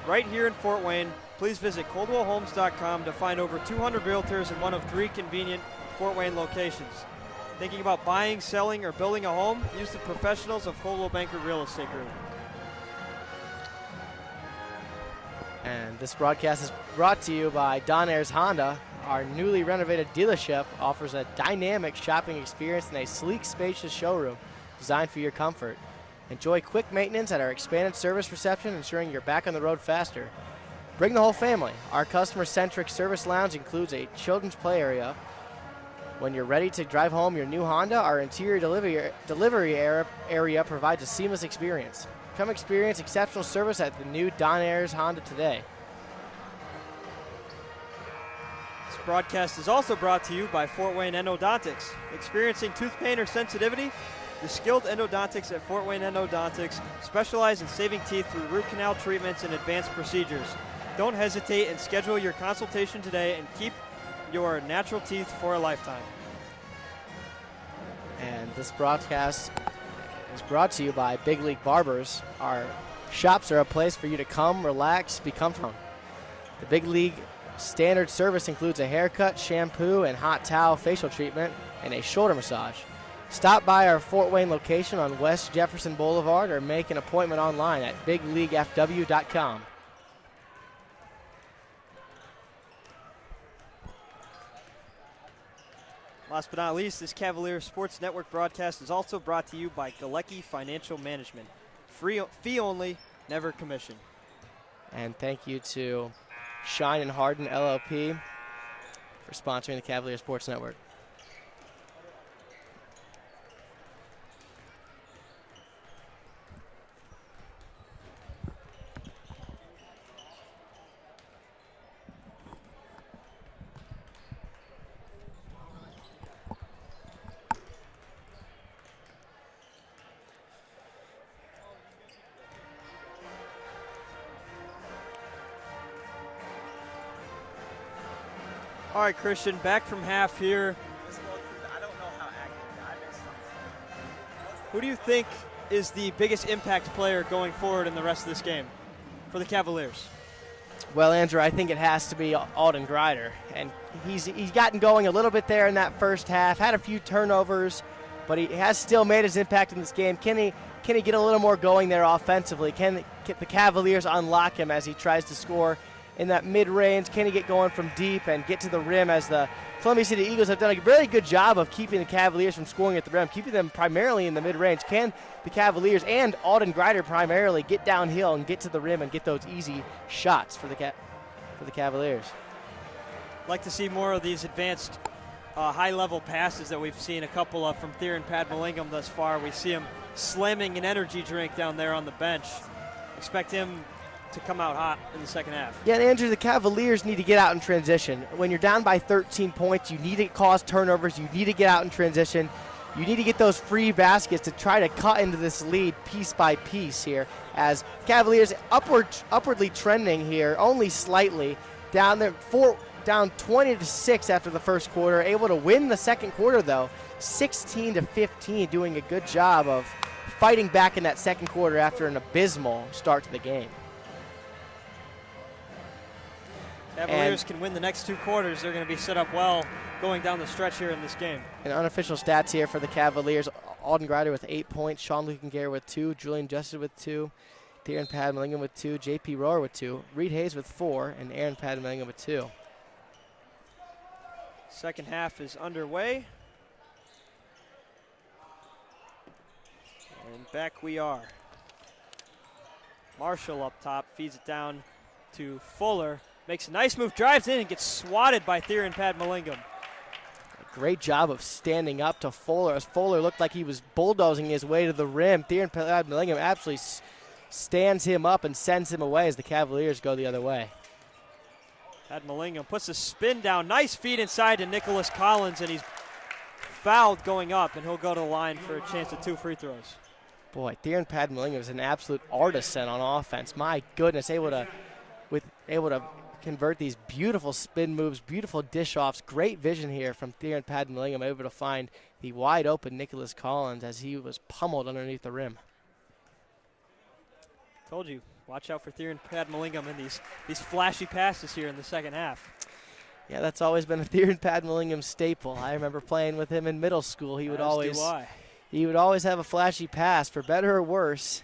Right here in Fort Wayne, please visit ColdwellHomes.com to find over 200 realtors in one of 3 convenient Fort Wayne locations. Thinking about buying, selling, or building a home? Use the professionals of Coldwell Banker Real Estate Group. And this broadcast is brought to you by Donairs Honda. Our newly renovated dealership offers a dynamic shopping experience in a sleek, spacious showroom designed for your comfort. Enjoy quick maintenance at our expanded service reception, ensuring you're back on the road faster. Bring the whole family. Our customer-centric service lounge includes a children's play area. When you're ready to drive home your new Honda, our interior delivery area provides a seamless experience. Come experience exceptional service at the new Donairs Honda today. This broadcast is also brought to you by Fort Wayne Endodontics. Experiencing tooth pain or sensitivity? The skilled endodontics at Fort Wayne Endodontics specialize in saving teeth through root canal treatments and advanced procedures. Don't hesitate and schedule your consultation today and keep your natural teeth for a lifetime. And this broadcast is brought to you by Big League Barbers. Our shops are a place for you to come, relax, be comfortable. The Big League standard service includes a haircut, shampoo, and hot towel facial treatment, and a shoulder massage. Stop by our Fort Wayne location on West Jefferson Boulevard or make an appointment online at bigleaguefw.com. Last but not least, this Cavaliers Sports Network broadcast is also brought to you by Galecki Financial Management. Fee only, never commission. And thank you to Shine and Harden LLP for sponsoring the Cavaliers Sports Network. All right, Christian, back from half here. Who do you think is the biggest impact player going forward in the rest of this game for the Cavaliers? Well, Andrew, I think it has to be Alden Grider. And he's gotten going a little bit there in that first half, had a few turnovers, but he has still made his impact in this game. Can he get a little more going there offensively? Can the Cavaliers unlock him as he tries to score in that mid-range? Can he get going from deep and get to the rim, as the Columbia City Eagles have done a really good job of keeping the Cavaliers from scoring at the rim, keeping them primarily in the mid-range? Can the Cavaliers and Alden Grider primarily get downhill and get to the rim and get those easy shots for the Cavaliers? Like to see more of these advanced high-level passes that we've seen a couple of from Theron Padmalingam thus far. We see him slamming an energy drink down there on the bench. Expect him to come out hot in the second half. Yeah, and Andrew, the Cavaliers need to get out in transition. When you're down by 13 points, you need to cause turnovers. You need to get out in transition. You need to get those free baskets to try to cut into this lead piece by piece here, as Cavaliers upwardly trending here, only slightly. Down 20-6 after the first quarter, able to win the second quarter though, 16-15, doing a good job of fighting back in that second quarter after an abysmal start to the game. Cavaliers can win the next 2 quarters. They're going to be set up well going down the stretch here in this game. And unofficial stats here for the Cavaliers: Alden Grider with 8 points, Sean Lukengarre with 2, Julian Justice with 2, Theron Padmalingam with 2, J.P. Rohr with 2, Reed Hayes with 4, and Aaron Padmalingam with 2. Second half is underway. And back we are. Marshall up top, feeds it down to Fuller. Makes a nice move, drives in, and gets swatted by Theron Padmalingam. Great job of standing up to Fuller, as Fuller looked like he was bulldozing his way to the rim. Theron Padmalingam absolutely stands him up and sends him away as the Cavaliers go the other way. Padmalingam puts a spin down. Nice feed inside to Nicholas Collins, and he's fouled going up, and he'll go to the line for a chance at 2 free throws. Boy, Theron Padmillingham is an absolute artisan on offense. My goodness, able to convert these beautiful spin moves, beautiful dish offs. Great vision here from Theron Padmillingham, able to find the wide open Nicholas Collins as he was pummeled underneath the rim. Told you, watch out for Theron Padmillingham and these flashy passes here in the second half. Yeah, that's always been a Theron Padmillingham staple. I remember playing with him in middle school. He would always have a flashy pass, for better or worse,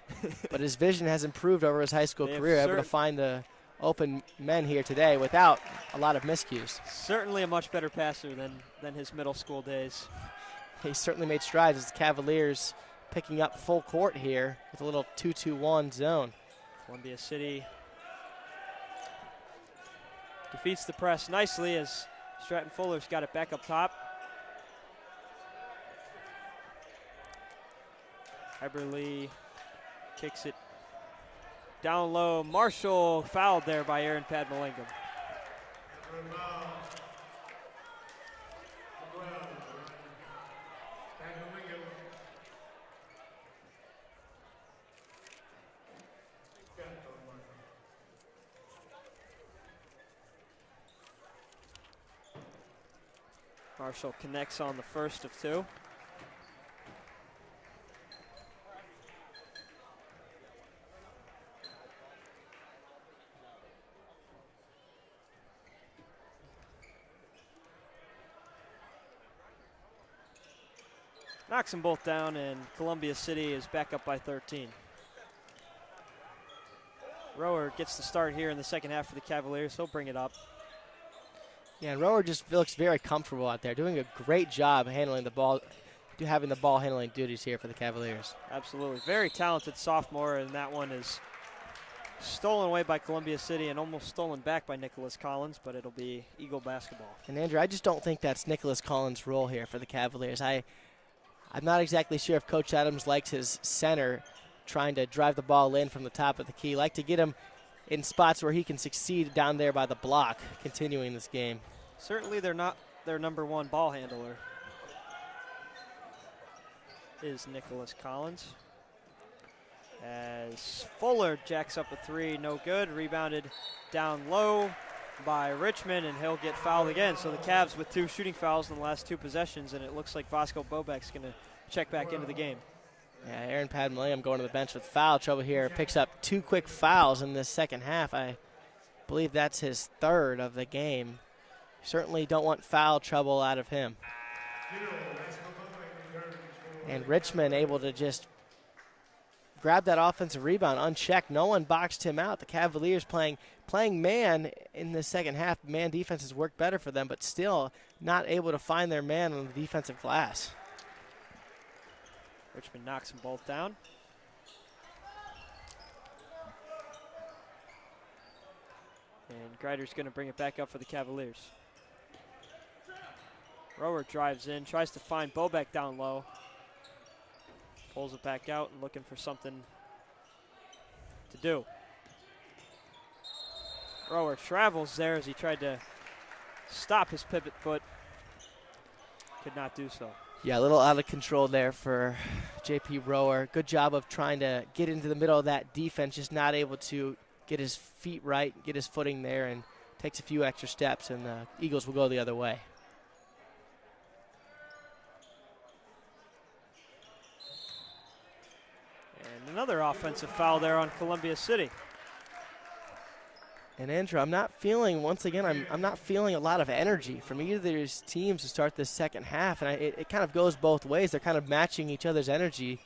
but his vision has improved over his high school career, able to find the open men here today without a lot of miscues. Certainly a much better passer than his middle school days. He certainly made strides as the Cavaliers picking up full court here with a little 2-2-1 zone. Columbia City defeats the press nicely as Stratton Fuller's got it back up top. Eberly kicks it down low. Marshall fouled there by Aaron Padmillingham. Marshall connects on the first of two. Knocks them both down, and Columbia City is back up by 13. Rower gets the start here in the second half for the Cavaliers. He'll bring it up. Yeah, and Rower just looks very comfortable out there, doing a great job handling the ball, having the ball handling duties here for the Cavaliers. Absolutely. Very talented sophomore, and that one is stolen away by Columbia City and almost stolen back by Nicholas Collins, but it'll be Eagle basketball. And Andrew, I just don't think that's Nicholas Collins' role here for the Cavaliers. I'm not exactly sure if Coach Adams likes his center trying to drive the ball in from the top of the key. Like to get him in spots where he can succeed down there by the block, continuing this game. Certainly they're not their number one ball handler, is Nicholas Collins. As Fuller jacks up a three, no good. Rebounded down low by Richmond, and he'll get fouled again. So the Cavs with 2 shooting fouls in the last 2 possessions, and it looks like Vasco Bobek's going to check back into the game. Yeah, Aaron Padmillingham going to the bench with foul trouble here. Picks up 2 quick fouls in this second half. I believe that's his 3rd of the game. Certainly don't want foul trouble out of him. And Richmond able to just grab that offensive rebound unchecked. No one boxed him out. The Cavaliers playing man in the second half. Man defense has worked better for them, but still not able to find their man on the defensive glass. Richmond knocks them both down. And Greider's going to bring it back up for the Cavaliers. Rower drives in, tries to find Bobek down low. Pulls it back out and looking for something to do. Rower travels there as he tried to stop his pivot foot. Could not do so. Yeah, a little out of control there for JP Rower. Good job of trying to get into the middle of that defense, just not able to get his feet right, get his footing there, and takes a few extra steps, and the Eagles will go the other way. And another offensive foul there on Columbia City. And Andrew, I'm not feeling, once again, I'm not feeling a lot of energy from either of these teams to start this second half. And it kind of goes both ways. They're kind of matching each other's energy,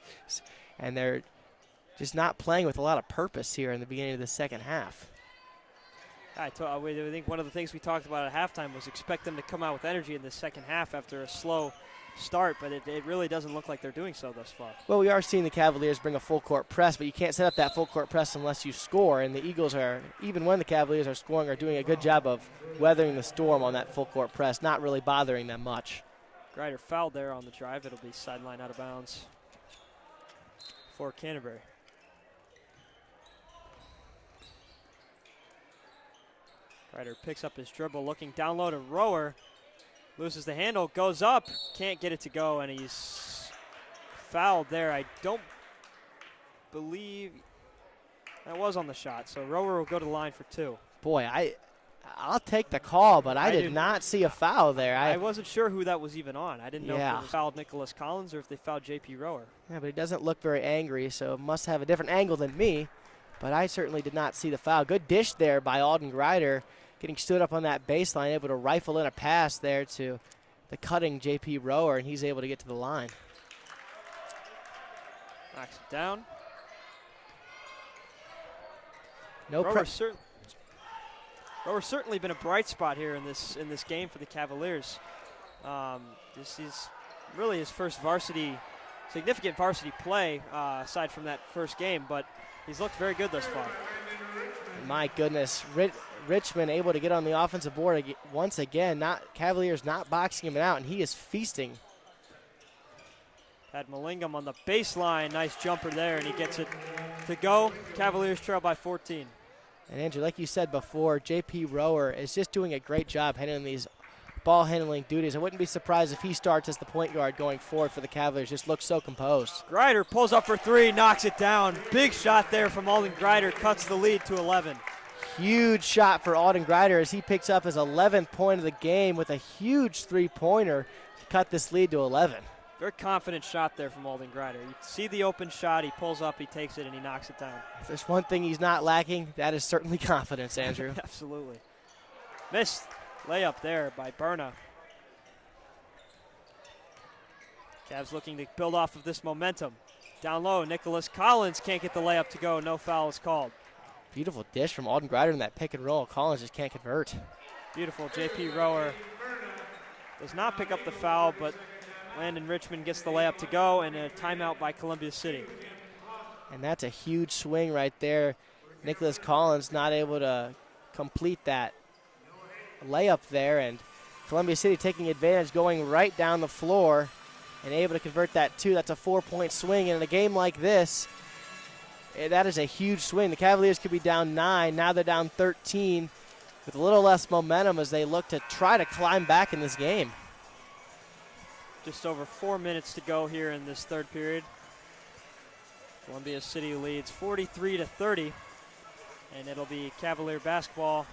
and they're just not playing with a lot of purpose here in the beginning of the second half. I think one of the things we talked about at halftime was expect them to come out with energy in the second half after a slow start, but it really doesn't look like they're doing so thus far. Well, we are seeing the Cavaliers bring a full court press, but you can't set up that full court press unless you score, and the Eagles are, even when the Cavaliers are scoring, are doing a good job of weathering the storm on that full court press, not really bothering them much. Greider fouled there on the drive. It'll be sideline out of bounds for Canterbury. Greider picks up his dribble, looking down low to Rower. Loses the handle, goes up, can't get it to go, and he's fouled there. I don't believe that was on the shot. So Rower will go to the line for 2. Boy, I'll take the call, but I did not see a foul there. I wasn't sure who that was even on. I didn't know if Yeah. it was fouled Nicholas Collins or if they fouled J.P. Rower. Yeah, but he doesn't look very angry, so must have a different angle than me. But I certainly did not see the foul. Good dish there by Alden Grider, getting stood up on that baseline, able to rifle in a pass there to the cutting J.P. Rower, and he's able to get to the line. Knocks it down. No Rower's certainly been a bright spot here in this game for the Cavaliers. This is really his first significant varsity play aside from that first game, but he's looked very good thus far. My goodness, Richmond able to get on the offensive board once again. Cavaliers not boxing him out, and he is feasting. Had Mallingham on the baseline. Nice jumper there, and he gets it to go. Cavaliers trail by 14. And Andrew, like you said before, J.P. Rower is just doing a great job handling these ball handling duties. I wouldn't be surprised if he starts as the point guard going forward for the Cavaliers. Just looks so composed. Grider pulls up for 3, knocks it down. Big shot there from Alden Grider, cuts the lead to 11. Huge shot for Alden Grider as he picks up his 11th point of the game with a huge three-pointer to cut this lead to 11. Very confident shot there from Alden Grider. You see the open shot, he pulls up, he takes it, and he knocks it down. If there's one thing he's not lacking, that is certainly confidence, Andrew. Absolutely. Missed layup there by Berna. Cavs looking to build off of this momentum. Down low, Nicholas Collins can't get the layup to go. No foul is called. Beautiful dish from Alden Grider in that pick and roll. Collins just can't convert. Beautiful. J.P. Rower does not pick up the foul, but Landon Richmond gets the layup to go, and a timeout by Columbia City. And that's a huge swing right there. Nicholas Collins not able to complete that layup there, and Columbia City taking advantage, going right down the floor and able to convert that too. That's a 4-point swing, and in a game like this, that is a huge swing. The Cavaliers could be down 9. Now they're down 13 with a little less momentum as they look to try to climb back in this game. Just over 4 minutes to go here in this third period. Columbia City leads 43-30, and it'll be Cavalier basketball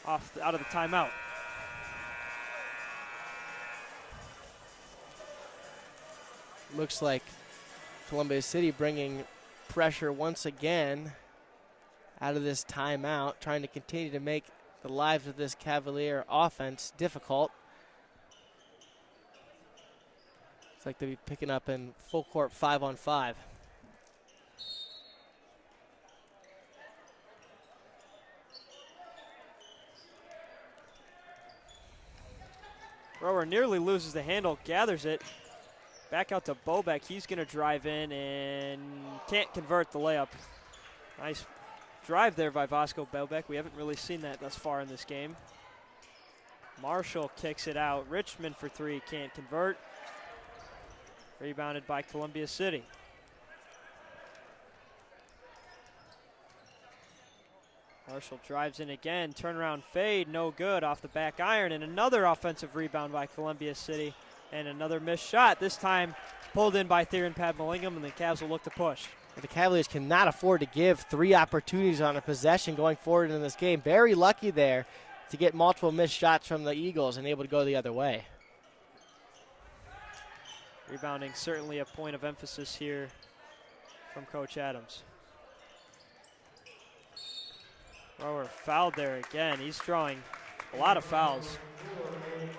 out of the timeout. Looks like Columbia City bringing pressure once again out of this timeout, trying to continue to make the lives of this Cavalier offense difficult. It's like they'll be picking up in full court 5-on-5. Rower nearly loses the handle, gathers it. Back out to Bobek. He's going to drive in and can't convert the layup. Nice drive there by Vasco Bobek. We haven't really seen that thus far in this game. Marshall kicks it out. Richmond for 3, can't convert. Rebounded by Columbia City. Marshall drives in again. Turnaround fade, no good off the back iron. And another offensive rebound by Columbia City. And another missed shot. This time pulled in by Theron Pad Mallingham, and the Cavs will look to push. The Cavaliers cannot afford to give 3 opportunities on a possession going forward in this game. Very lucky there to get multiple missed shots from the Eagles and able to go the other way. Rebounding certainly a point of emphasis here from Coach Adams. Rower fouled there again. He's drawing a lot of fouls,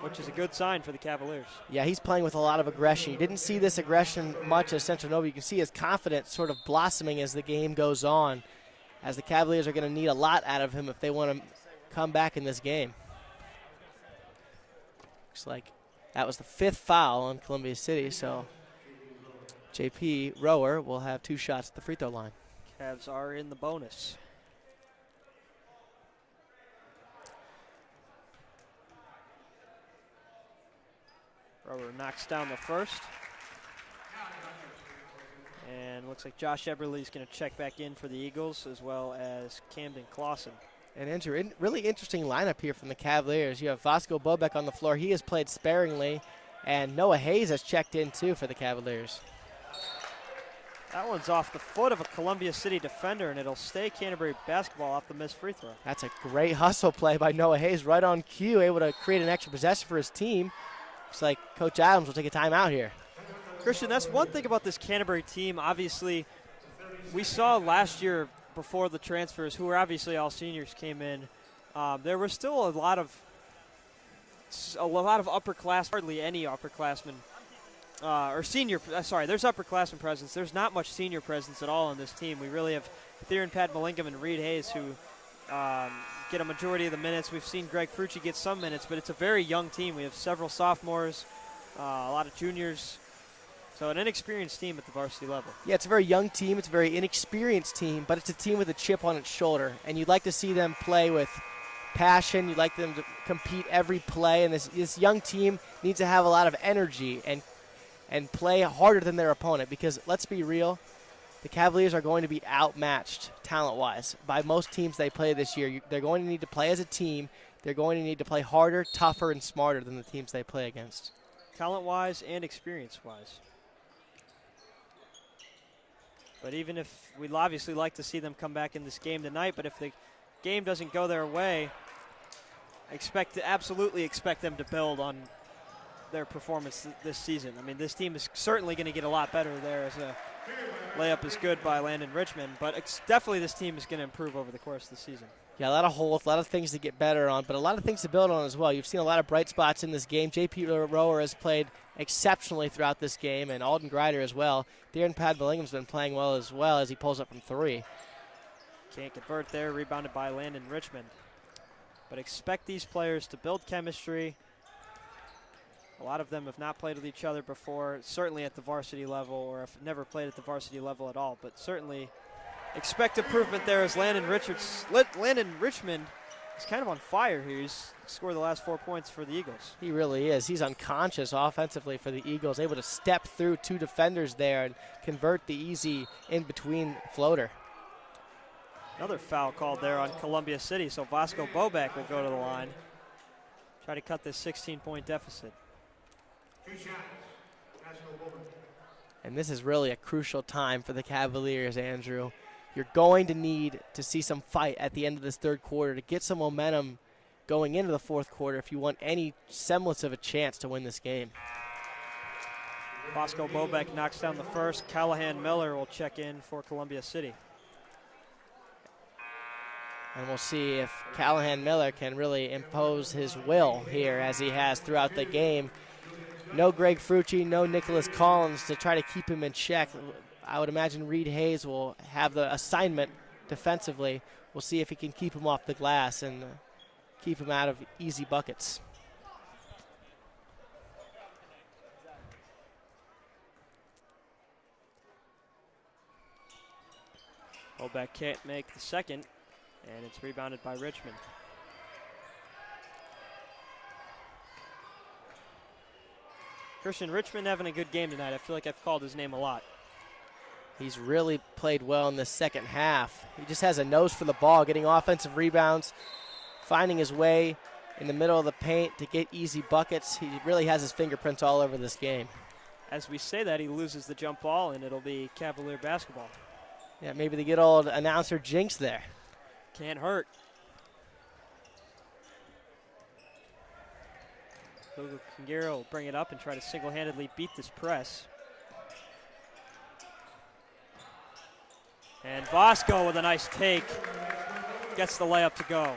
which is a good sign for the Cavaliers. Yeah, he's playing with a lot of aggression. You didn't see this aggression much as Central Nova. You can see his confidence sort of blossoming as the game goes on, as the Cavaliers are going to need a lot out of him if they want to come back in this game. Looks like that was the 5th foul on Columbia City, so J.P. Rower will have 2 shots at the free throw line. Cavs are in the bonus. Rower knocks down the first. And looks like Josh Eberle's going to check back in for the Eagles, as well as Camden Clausen. And Andrew, really interesting lineup here from the Cavaliers. You have Vasco Bobek on the floor. He has played sparingly. And Noah Hayes has checked in, too, for the Cavaliers. That one's off the foot of a Columbia City defender, and it'll stay Canterbury basketball off the missed free throw. That's a great hustle play by Noah Hayes, right on cue, able to create an extra possession for his team. Looks like Coach Adams will take a timeout here. Christian, that's one thing about this Canterbury team. Obviously, we saw last year before the transfers, who were obviously all seniors, came in. There was still a lot of upperclassmen, hardly any upperclassmen. There's upperclassmen presence. There's not much senior presence at all on this team. We really have Theron Pat Mallingham and Reed Hayes who get a majority of the minutes. We've seen Greg Frucci get some minutes, but it's a very young team. We have several sophomores, a lot of juniors. So an inexperienced team at the varsity level. Yeah, it's a very young team. It's a very inexperienced team, but it's a team with a chip on its shoulder. And you'd like to see them play with passion. You'd like them to compete every play. And this young team needs to have a lot of energy and play harder than their opponent, because let's be real, the Cavaliers are going to be outmatched talent-wise by most teams they play this year. They're going to need to play as a team. They're going to need to play harder, tougher, and smarter than the teams they play against. Talent-wise and experience-wise. But even if we'd obviously like to see them come back in this game tonight, but if the game doesn't go their way, absolutely expect them to build on their performance this season. I mean, this team is certainly going to get a lot better there as a layup is good by Landon Richmond, but definitely this team is going to improve over the course of the season. Yeah, a lot of holes, a lot of things to get better on, but a lot of things to build on as well. You've seen a lot of bright spots in this game. J.P. Rower has played exceptionally throughout this game, and Alden Grider as well. Darren Pad Billingham's been playing well as he pulls up from three. Can't convert there, rebounded by Landon Richmond. But expect these players to build chemistry. A lot of them have not played with each other before, certainly at the varsity level, or have never played at the varsity level at all, but certainly expect improvement there as Landon Richmond is kind of on fire here. He's scored the last 4 points for the Eagles. He really is. He's unconscious offensively for the Eagles, able to step through two defenders there and convert the easy in-between floater. Another foul called there on Columbia City, so Vasco Bobek will go to the line, try to cut this 16-point deficit. And this is really a crucial time for the Cavaliers, Andrew. You're going to need to see some fight at the end of this third quarter to get some momentum going into the fourth quarter if you want any semblance of a chance to win this game. Bosco Bobek knocks down the first. Callahan Miller will check in for Columbia City. And we'll see if Callahan Miller can really impose his will here as he has throughout the game. No Greg Frucci, no Nicholas Collins to try to keep him in check. I would imagine Reed Hayes will have the assignment defensively. We'll see if he can keep him off the glass and keep him out of easy buckets. Bobek can't make the second, and it's rebounded by Richmond. Christian, Richmond having a good game tonight. I feel like I've called his name a lot. He's really played well in the second half. He just has a nose for the ball, getting offensive rebounds, finding his way in the middle of the paint to get easy buckets. He really has his fingerprints all over this game. As we say that, he loses the jump ball, and it'll be Cavalier basketball. Yeah, maybe the good old announcer jinx there. Can't hurt. Lugo Kingiro will bring it up and try to single-handedly beat this press. And Vasco with a nice take gets the layup to go.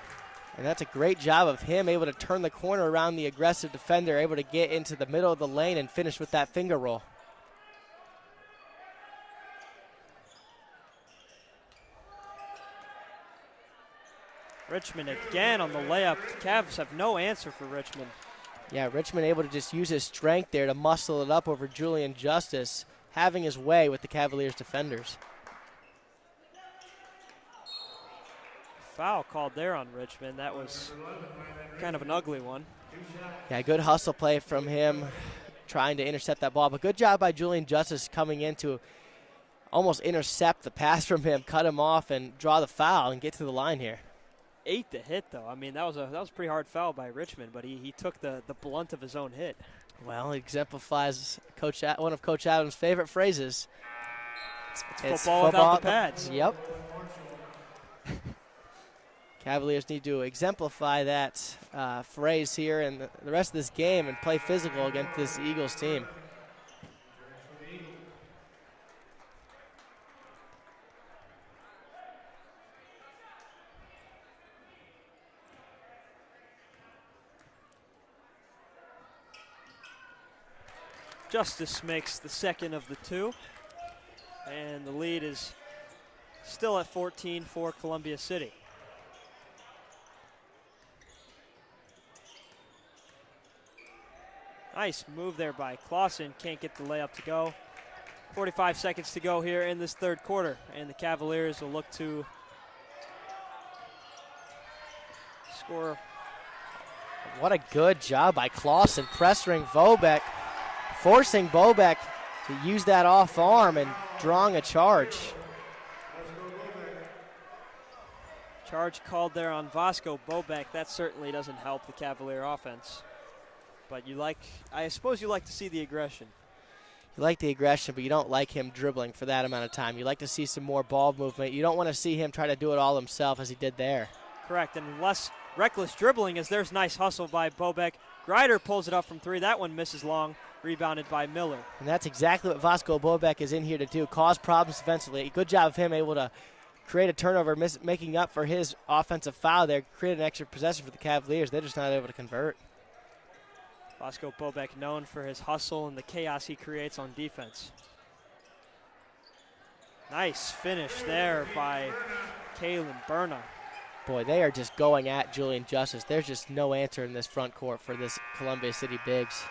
And that's a great job of him, able to turn the corner around the aggressive defender, able to get into the middle of the lane and finish with that finger roll. Richmond again on the layup. The Cavs have no answer for Richmond. Yeah, Richmond able to just use his strength there to muscle it up over Julian Justice, having his way with the Cavaliers defenders. Foul called there on Richmond. That was kind of an ugly one. Yeah, good hustle play from him trying to intercept that ball. But good job by Julian Justice coming in to almost intercept the pass from him, cut him off, and draw the foul and get to the line here. 8 to hit, though. I mean, that was a pretty hard foul by Richmond, but he took the blunt of his own hit. Well, it exemplifies one of Coach Adams' favorite phrases. It's football without the pads. Yep. Cavaliers need to exemplify that phrase here in the rest of this game and play physical against this Eagles team. Justice makes the second of the two, and the lead is still at 14 for Columbia City. Nice move there by Clausen. Can't get the layup to go. 45 seconds to go here in this third quarter, and the Cavaliers will look to score. What a good job by Clausen pressuring Vobeck, forcing Vobeck to use that off arm and drawing a charge. Charge called there on Vasco Vobeck. That certainly doesn't help the Cavalier offense. But I suppose you like to see the aggression. You like the aggression, but you don't like him dribbling for that amount of time. You like to see some more ball movement. You don't want to see him try to do it all himself as he did there. Correct, and less reckless dribbling as there's nice hustle by Vobeck. Grider pulls it up from three. That one misses long, rebounded by Miller. And that's exactly what Vasco Vobeck is in here to do, cause problems defensively. Good job of him able to create a turnover, making up for his offensive foul there, create an extra possession for the Cavaliers. They're just not able to convert. Vasco Vobeck known for his hustle and the chaos he creates on defense. Nice finish there by Kalen Berna. Boy, they are just going at Julian Justice. There's just no answer in this front court for this Columbia City Bigs.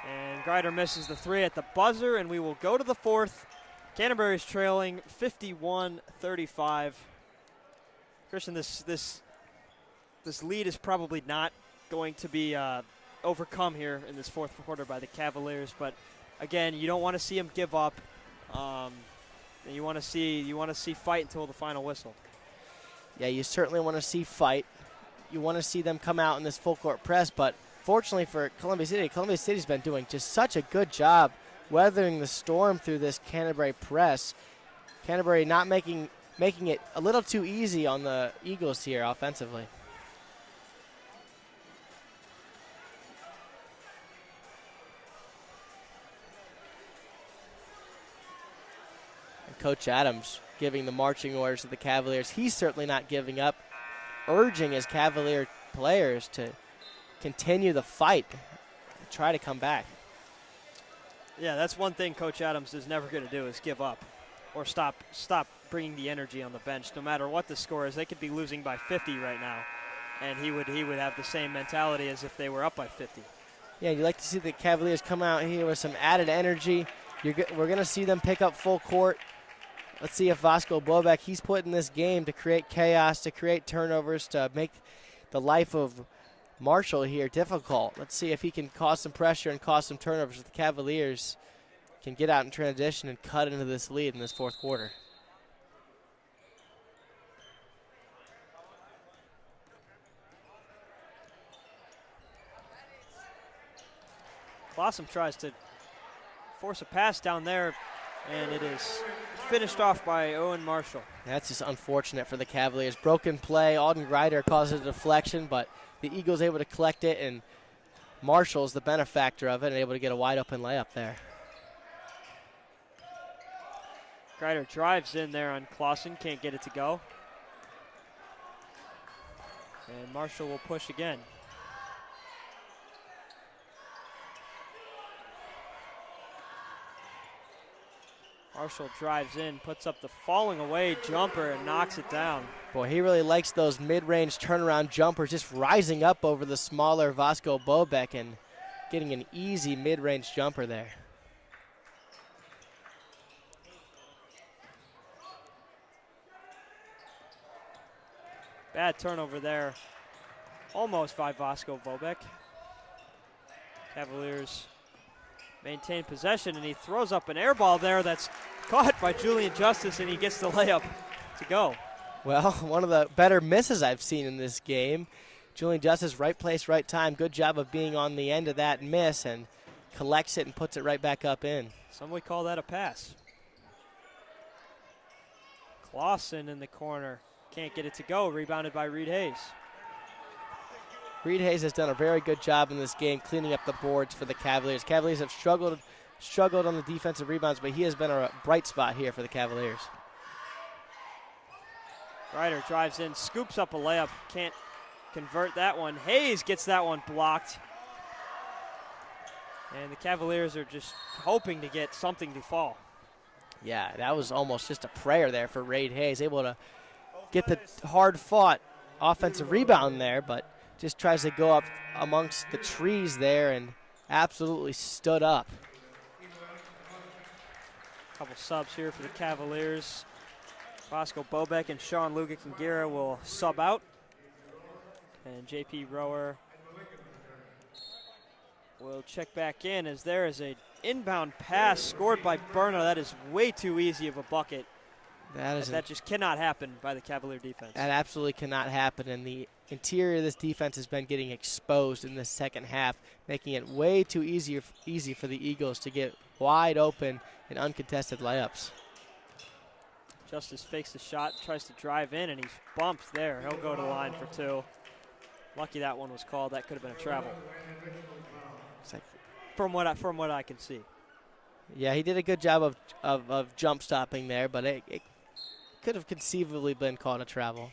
And Grider misses the three at the buzzer, and we will go to the fourth. Canterbury's trailing 51-35. Christian, this lead is probably not going to be overcome here in this fourth quarter by the Cavaliers, but again, you don't want to see them give up. You want to see fight until the final whistle. Yeah, you certainly want to see fight. You want to see them come out in this full court press, but fortunately for Columbia City's been doing just such a good job weathering the storm through this Canterbury press. Canterbury not making it a little too easy on the Eagles here offensively. And Coach Adams giving the marching orders to the Cavaliers. He's certainly not giving up, urging his Cavalier players to continue the fight, try to come back. Yeah, that's one thing Coach Adams is never going to do is give up or stop bringing the energy on the bench. No matter what the score is, they could be losing by 50 right now, and he would have the same mentality as if they were up by 50. Yeah, you like to see the Cavaliers come out here with some added energy. We're going to see them pick up full court. Let's see if Vasco Vobeck, he's put in this game to create chaos, to create turnovers, to make the life of Marshall here difficult. Let's see if he can cause some pressure and cause some turnovers. The Cavaliers can get out in transition and cut into this lead in this fourth quarter. Blossom tries to force a pass down there, and it is finished off by Owen Marshall. That's just unfortunate for the Cavaliers. Broken play. Alden Grider causes a deflection, but the Eagles able to collect it, and Marshall's the benefactor of it and able to get a wide open layup there. Grider drives in there on Clausen, can't get it to go. And Marshall will push again. Marshall drives in, puts up the falling away jumper and knocks it down. Boy, he really likes those mid-range turnaround jumpers, just rising up over the smaller Vasco Vobeck and getting an easy mid-range jumper there. Bad turnover there, almost by Vasco Vobeck. Cavaliers maintain possession, and he throws up an air ball there that's caught by Julian Justice, and he gets the layup to go. Well, one of the better misses I've seen in this game. Julian Justice, right place, right time. Good job of being on the end of that miss and collects it and puts it right back up in. Some would call that a pass. Lawson in the corner. Can't get it to go. Rebounded by Reed Hayes. Reed Hayes has done a very good job in this game cleaning up the boards for the Cavaliers. Cavaliers have struggled on the defensive rebounds, but he has been a bright spot here for the Cavaliers. Ryder drives in, scoops up a layup. Can't convert that one. Hayes gets that one blocked. And the Cavaliers are just hoping to get something to fall. Yeah, that was almost just a prayer there for Reed Hayes, able to get the hard-fought offensive rebound there, but just tries to go up amongst the trees there and absolutely stood up. Couple subs here for the Cavaliers. Bosco Bobek and Sean Luga-Kingira will sub out. And JP Rower will check back in as there is an inbound pass scored by Berna. That is way too easy of a bucket. That just cannot happen by the Cavalier defense. That absolutely cannot happen, and the interior of this defense has been getting exposed in the second half, making it way too easy for the Eagles to get wide open and uncontested layups. Justice fakes the shot, tries to drive in, and he's bumped there. He'll go to the line for two. Lucky that one was called. That could have been a travel. Like, from what I can see. Yeah, he did a good job of jump stopping there, but it could have conceivably been called a travel.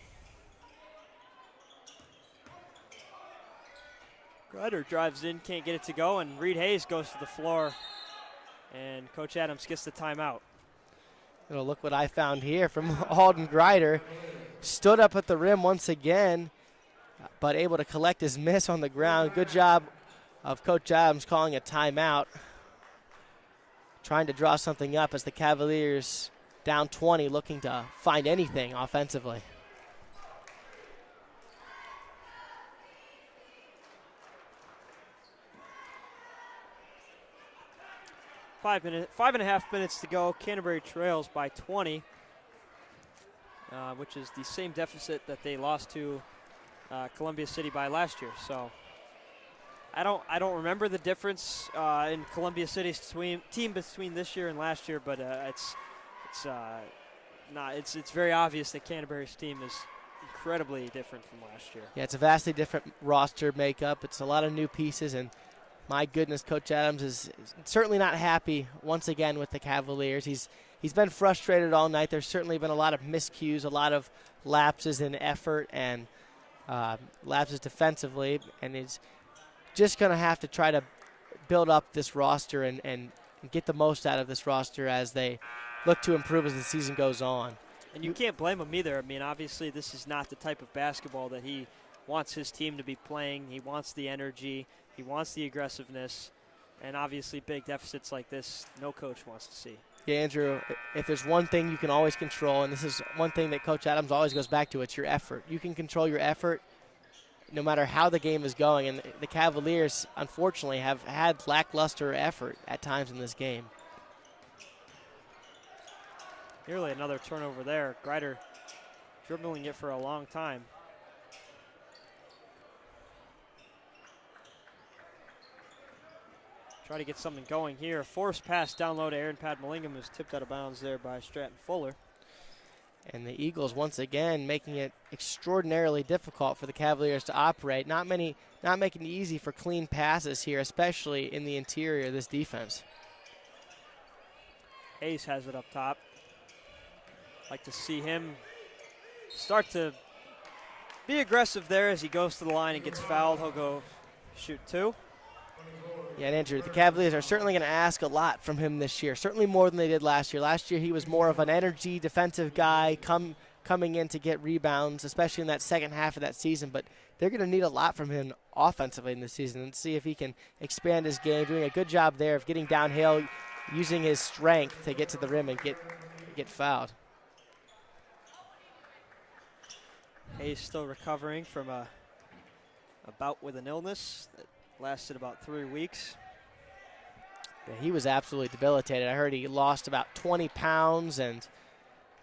Ryder drives in, can't get it to go, and Reed Hayes goes to the floor, and Coach Adams gets the timeout. Look what I found here from Alden Grider. Stood up at the rim once again, but able to collect his miss on the ground. Good job of Coach Adams calling a timeout. Trying to draw something up as the Cavaliers down 20, looking to find anything offensively. Five and a half minutes to go. Canterbury trails by 20, which is the same deficit that they lost to Columbia City by last year. So I don't remember the difference in Columbia City's team between this year and last year, but it's very obvious that Canterbury's team is incredibly different from last year. Yeah, it's a vastly different roster makeup. It's a lot of new pieces, and my goodness, Coach Adams is certainly not happy once again with the Cavaliers. He's been frustrated all night. There's certainly been a lot of miscues, a lot of lapses in effort and lapses defensively, and he's just going to have to try to build up this roster and get the most out of this roster as they look to improve as the season goes on. And you can't blame him either. I mean, obviously this is not the type of basketball that he wants his team to be playing. He wants the energy. He wants the aggressiveness, and obviously big deficits like this, no coach wants to see. Yeah, Andrew, if there's one thing you can always control, and this is one thing that Coach Adams always goes back to, it's your effort. You can control your effort no matter how the game is going, and the Cavaliers, unfortunately, have had lackluster effort at times in this game. Nearly another turnover there. Grider dribbling it for a long time. Try to get something going here. Forced pass down low to Aaron Padmalingam, who's tipped out of bounds there by Stratton Fuller. And the Eagles once again making it extraordinarily difficult for the Cavaliers to operate. Not making it easy for clean passes here, especially in the interior of this defense. Hayes has it up top. Like to see him start to be aggressive there as he goes to the line and gets fouled. He'll go shoot two. Yeah, and Andrew, the Cavaliers are certainly going to ask a lot from him this year, certainly more than they did last year. Last year he was more of an energy defensive guy coming in to get rebounds, especially in that second half of that season. But they're going to need a lot from him offensively in this season and see if he can expand his game, doing a good job there of getting downhill, using his strength to get to the rim and get fouled. Hayes still recovering from a bout with an illness that lasted about 3 weeks. Yeah, he was absolutely debilitated. I heard he lost about 20 pounds and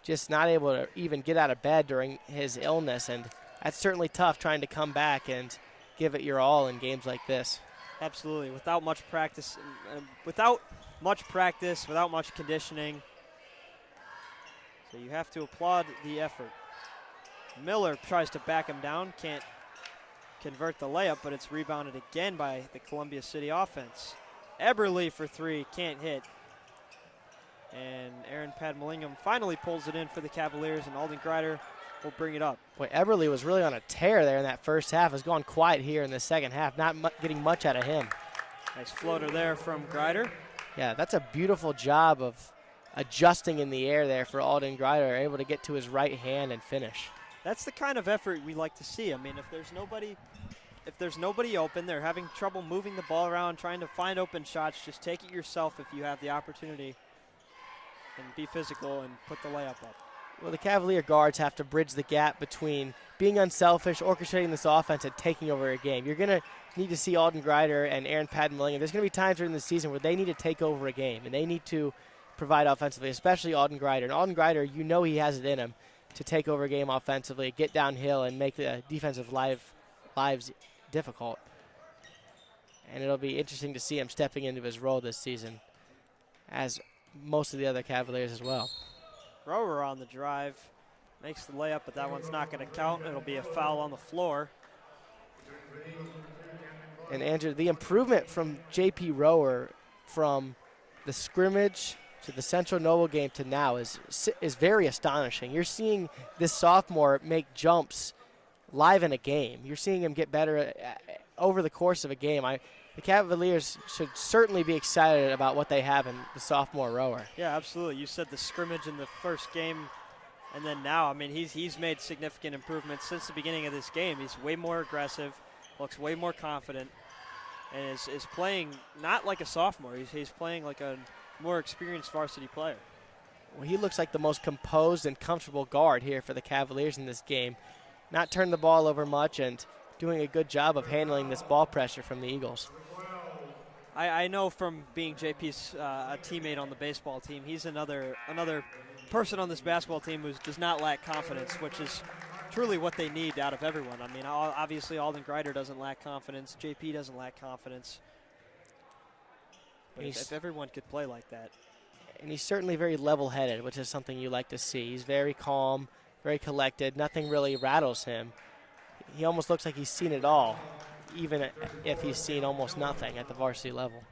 just not able to even get out of bed during his illness. And that's certainly tough trying to come back and give it your all in games like this. Absolutely. Without much practice, without much conditioning. So you have to applaud the effort. Miller tries to back him down, can't convert the layup, but it's rebounded again by the Columbia City offense. Eberle for three, can't hit. And Aaron Padmallingham finally pulls it in for the Cavaliers, and Alden Grider will bring it up. Boy, Eberle was really on a tear there in that first half. Has gone quiet here in the second half, not getting much out of him. Nice floater there from Grider. Yeah, that's a beautiful job of adjusting in the air there for Alden Grider, able to get to his right hand and finish. That's the kind of effort we like to see. I mean, if there's nobody open, they're having trouble moving the ball around, trying to find open shots, just take it yourself if you have the opportunity and be physical and put the layup up. Well, the Cavalier guards have to bridge the gap between being unselfish, orchestrating this offense, and taking over a game. You're going to need to see Alden Grider and Aaron Padmallingham. There's going to be times during the season where they need to take over a game, and they need to provide offensively, especially Alden Grider. And Alden Grider, you know he has it in him to take over a game offensively, get downhill, and make the defensive lives difficult. And it'll be interesting to see him stepping into his role this season, as most of the other Cavaliers as well. Rower on the drive, makes the layup, but that one's not going to count. It'll be a foul on the floor. And Andrew, the improvement from J.P. Rower from the scrimmage to the Central Noble game to now is very astonishing. You're seeing this sophomore make jumps live in a game. You're seeing him get better over the course of a game. The Cavaliers should certainly be excited about what they have in the sophomore Rower. Yeah, absolutely. You said the scrimmage in the first game, and then now, I mean, he's made significant improvements since the beginning of this game. He's way more aggressive, looks way more confident, and is playing not like a sophomore. He's playing like a more experienced varsity player. Well, he looks like the most composed and comfortable guard here for the Cavaliers in this game. Not turning the ball over much and doing a good job of handling this ball pressure from the Eagles. I know from being JP's a teammate on the baseball team, he's another person on this basketball team who does not lack confidence, which is truly what they need out of everyone. I mean, obviously Alden Grider doesn't lack confidence. JP doesn't lack confidence. But if everyone could play like that. And he's certainly very level-headed, which is something you like to see. He's very calm, very collected. Nothing really rattles him. He almost looks like he's seen it all, even if he's seen almost nothing at the varsity level.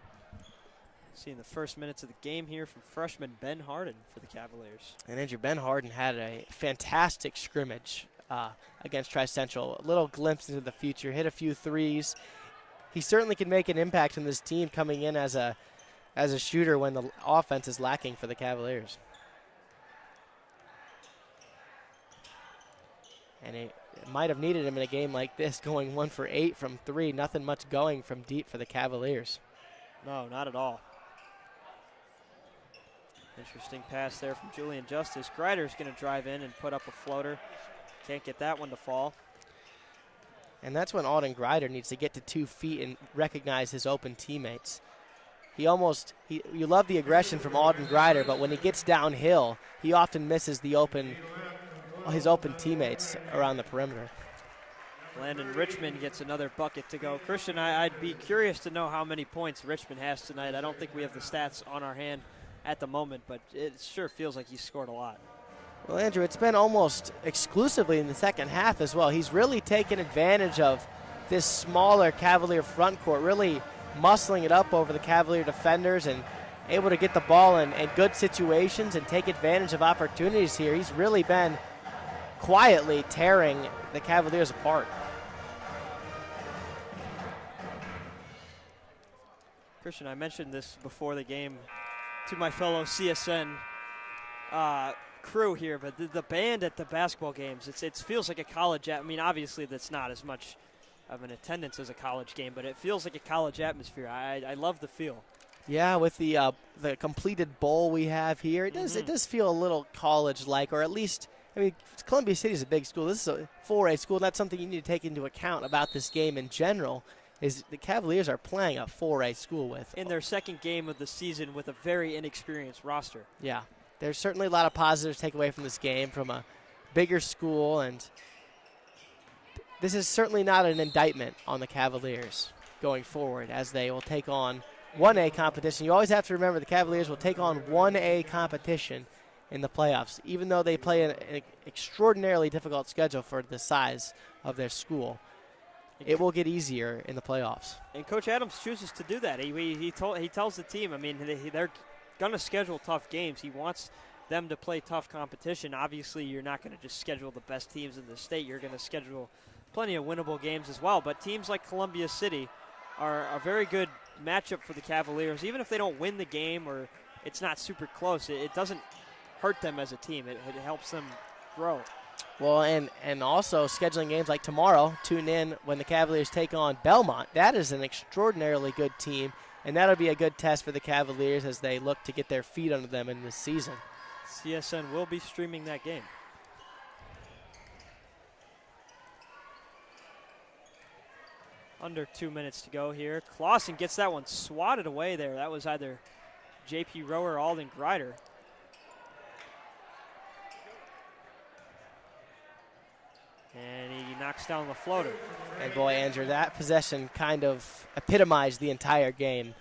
Seeing the first minutes of the game here from freshman Ben Harden for the Cavaliers. And Andrew, Ben Harden had a fantastic scrimmage against Tri-Central. A little glimpse into the future, hit a few threes. He certainly can make an impact in this team coming in as a shooter when the offense is lacking for the Cavaliers. And it might have needed him in a game like this, going 1 for 8 from 3. Nothing much going from deep for the Cavaliers. No, not at all. Interesting pass there from Julian Justice. Grider's going to drive in and put up a floater. Can't get that one to fall. And that's when Alden Grider needs to get to 2 feet and recognize his open teammates. You love the aggression from Alden Grider, but when he gets downhill, he often misses his open teammates around the perimeter. Landon Richmond gets another bucket to go. Christian, I'd be curious to know how many points Richmond has tonight. I don't think we have the stats on our hand at the moment, but it sure feels like he's scored a lot. Well, Andrew, it's been almost exclusively in the second half as well. He's really taken advantage of this smaller Cavalier front court, really muscling it up over the Cavalier defenders and able to get the ball in good situations and take advantage of opportunities here. He's really been quietly tearing the Cavaliers apart. Christian, I mentioned this before the game to my fellow CSN crew here, but the band at the basketball games, it feels like a college. I mean, obviously that's not as much of an attendance as a college game, but it feels like a college atmosphere. I love the feel. Yeah, with the completed bowl we have here, it does feel a little college-like, or at least, I mean, Columbia City is a big school. This is a 4A school. That's something you need to take into account about this game in general, is the Cavaliers are playing a 4A school with. In their second game of the season with a very inexperienced roster. Yeah, there's certainly a lot of positives to take away from this game from a bigger school, and this is certainly not an indictment on the Cavaliers going forward, as they will take on 1A competition. You always have to remember the Cavaliers will take on 1A competition in the playoffs. Even though they play an extraordinarily difficult schedule for the size of their school, it will get easier in the playoffs. And Coach Adams chooses to do that. He tells the team, I mean, they're going to schedule tough games. He wants them to play tough competition. Obviously, you're not going to just schedule the best teams in the state. You're going to schedule plenty of winnable games as well. But teams like Columbia City are a very good matchup for the Cavaliers. Even if they don't win the game or it's not super close, it doesn't hurt them as a team. It helps them grow. Well, and also scheduling games like tomorrow, tune in when the Cavaliers take on Belmont. That is an extraordinarily good team, and that'll be a good test for the Cavaliers as they look to get their feet under them in this season. CSN will be streaming that game. Under 2 minutes to go here. Clausen gets that one swatted away there. That was either J.P. Rower or Alden Grider. And he knocks down the floater. And boy, Andrew, that possession kind of epitomized the entire game.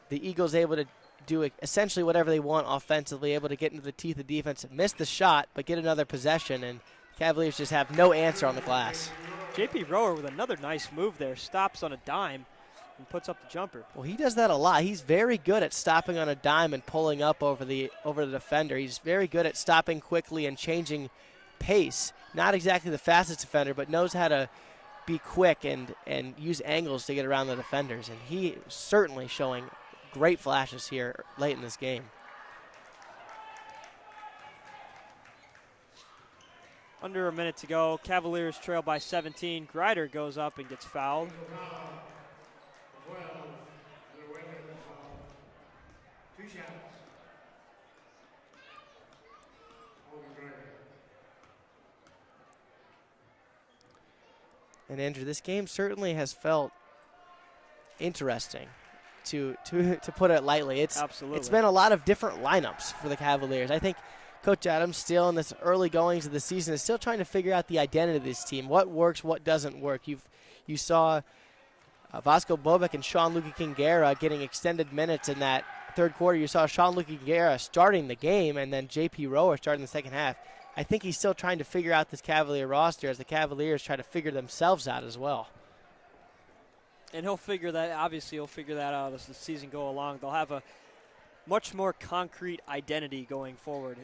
The Eagles able to do essentially whatever they want offensively, able to get into the teeth of defense, miss the shot, but get another possession, and Cavaliers just have no answer on the glass. J.P. Rower with another nice move there, stops on a dime and puts up the jumper. Well, he does that a lot. He's very good at stopping on a dime and pulling up over the defender. He's very good at stopping quickly and changing pace. Not exactly the fastest defender, but knows how to be quick and use angles to get around the defenders. And he is certainly showing great flashes here late in this game. Under a minute to go. Cavaliers trail by 17. Grider goes up and gets fouled. 12, the women of 2 shots. Alden Grider. And Andrew, this game certainly has felt interesting, to put it lightly. Absolutely. It's been a lot of different lineups for the Cavaliers. I think Coach Adams still in this early goings of the season is still trying to figure out the identity of this team. What works, what doesn't work. You saw Vasco Bobek and Sean-Luca Kingera getting extended minutes in that third quarter. You saw Sean-Luca Kingera starting the game and then J.P. Rower starting the second half. I think he's still trying to figure out this Cavalier roster as the Cavaliers try to figure themselves out as well. And he'll figure that out as the season go along. They'll have a much more concrete identity going forward.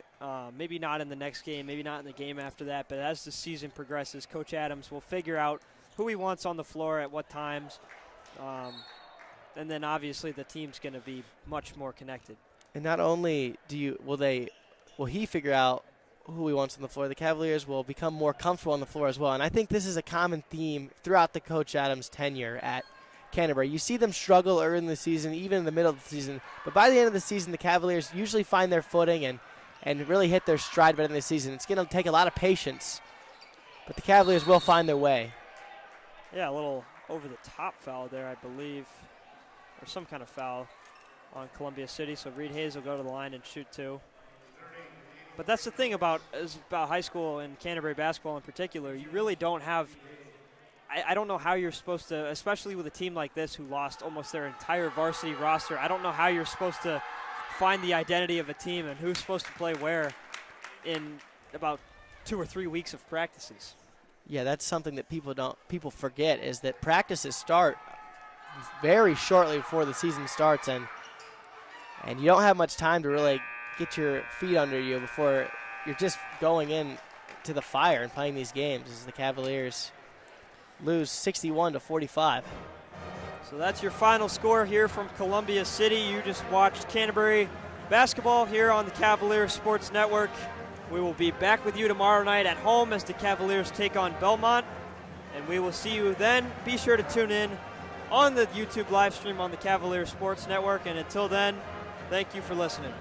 Maybe not in the next game, maybe not in the game after that, but as the season progresses, Coach Adams will figure out who he wants on the floor at what times. And then obviously the team's going to be much more connected. And not only will he figure out who he wants on the floor, the Cavaliers will become more comfortable on the floor as well. And I think this is a common theme throughout the Coach Adams tenure at Canterbury. You see them struggle early in the season, even in the middle of the season, but by the end of the season, the Cavaliers usually find their footing and really hit their stride by the end of the season. It's going to take a lot of patience, but the Cavaliers will find their way. Yeah, a little over-the-top foul there, I believe, or some kind of foul on Columbia City, so Reed Hayes will go to the line and shoot 2. But that's the thing about high school and Canterbury basketball in particular. You really don't have – I don't know how you're supposed to, especially with a team like this who lost almost their entire varsity roster, I don't know how you're supposed to find the identity of a team and who's supposed to play where in about 2 or 3 weeks of practices. Yeah, that's something that people forget is that practices start very shortly before the season starts, and you don't have much time to really get your feet under you before you're just going in to the fire and playing these games as the Cavaliers lose 61-45. So that's your final score here from Columbia City. You just watched Canterbury basketball here on the Cavaliers Sports Network. We will be back with you tomorrow night at home as the Cavaliers take on Belmont, and we will see you then. Be sure to tune in on the YouTube live stream on the Cavaliers Sports Network, and until then, thank you for listening.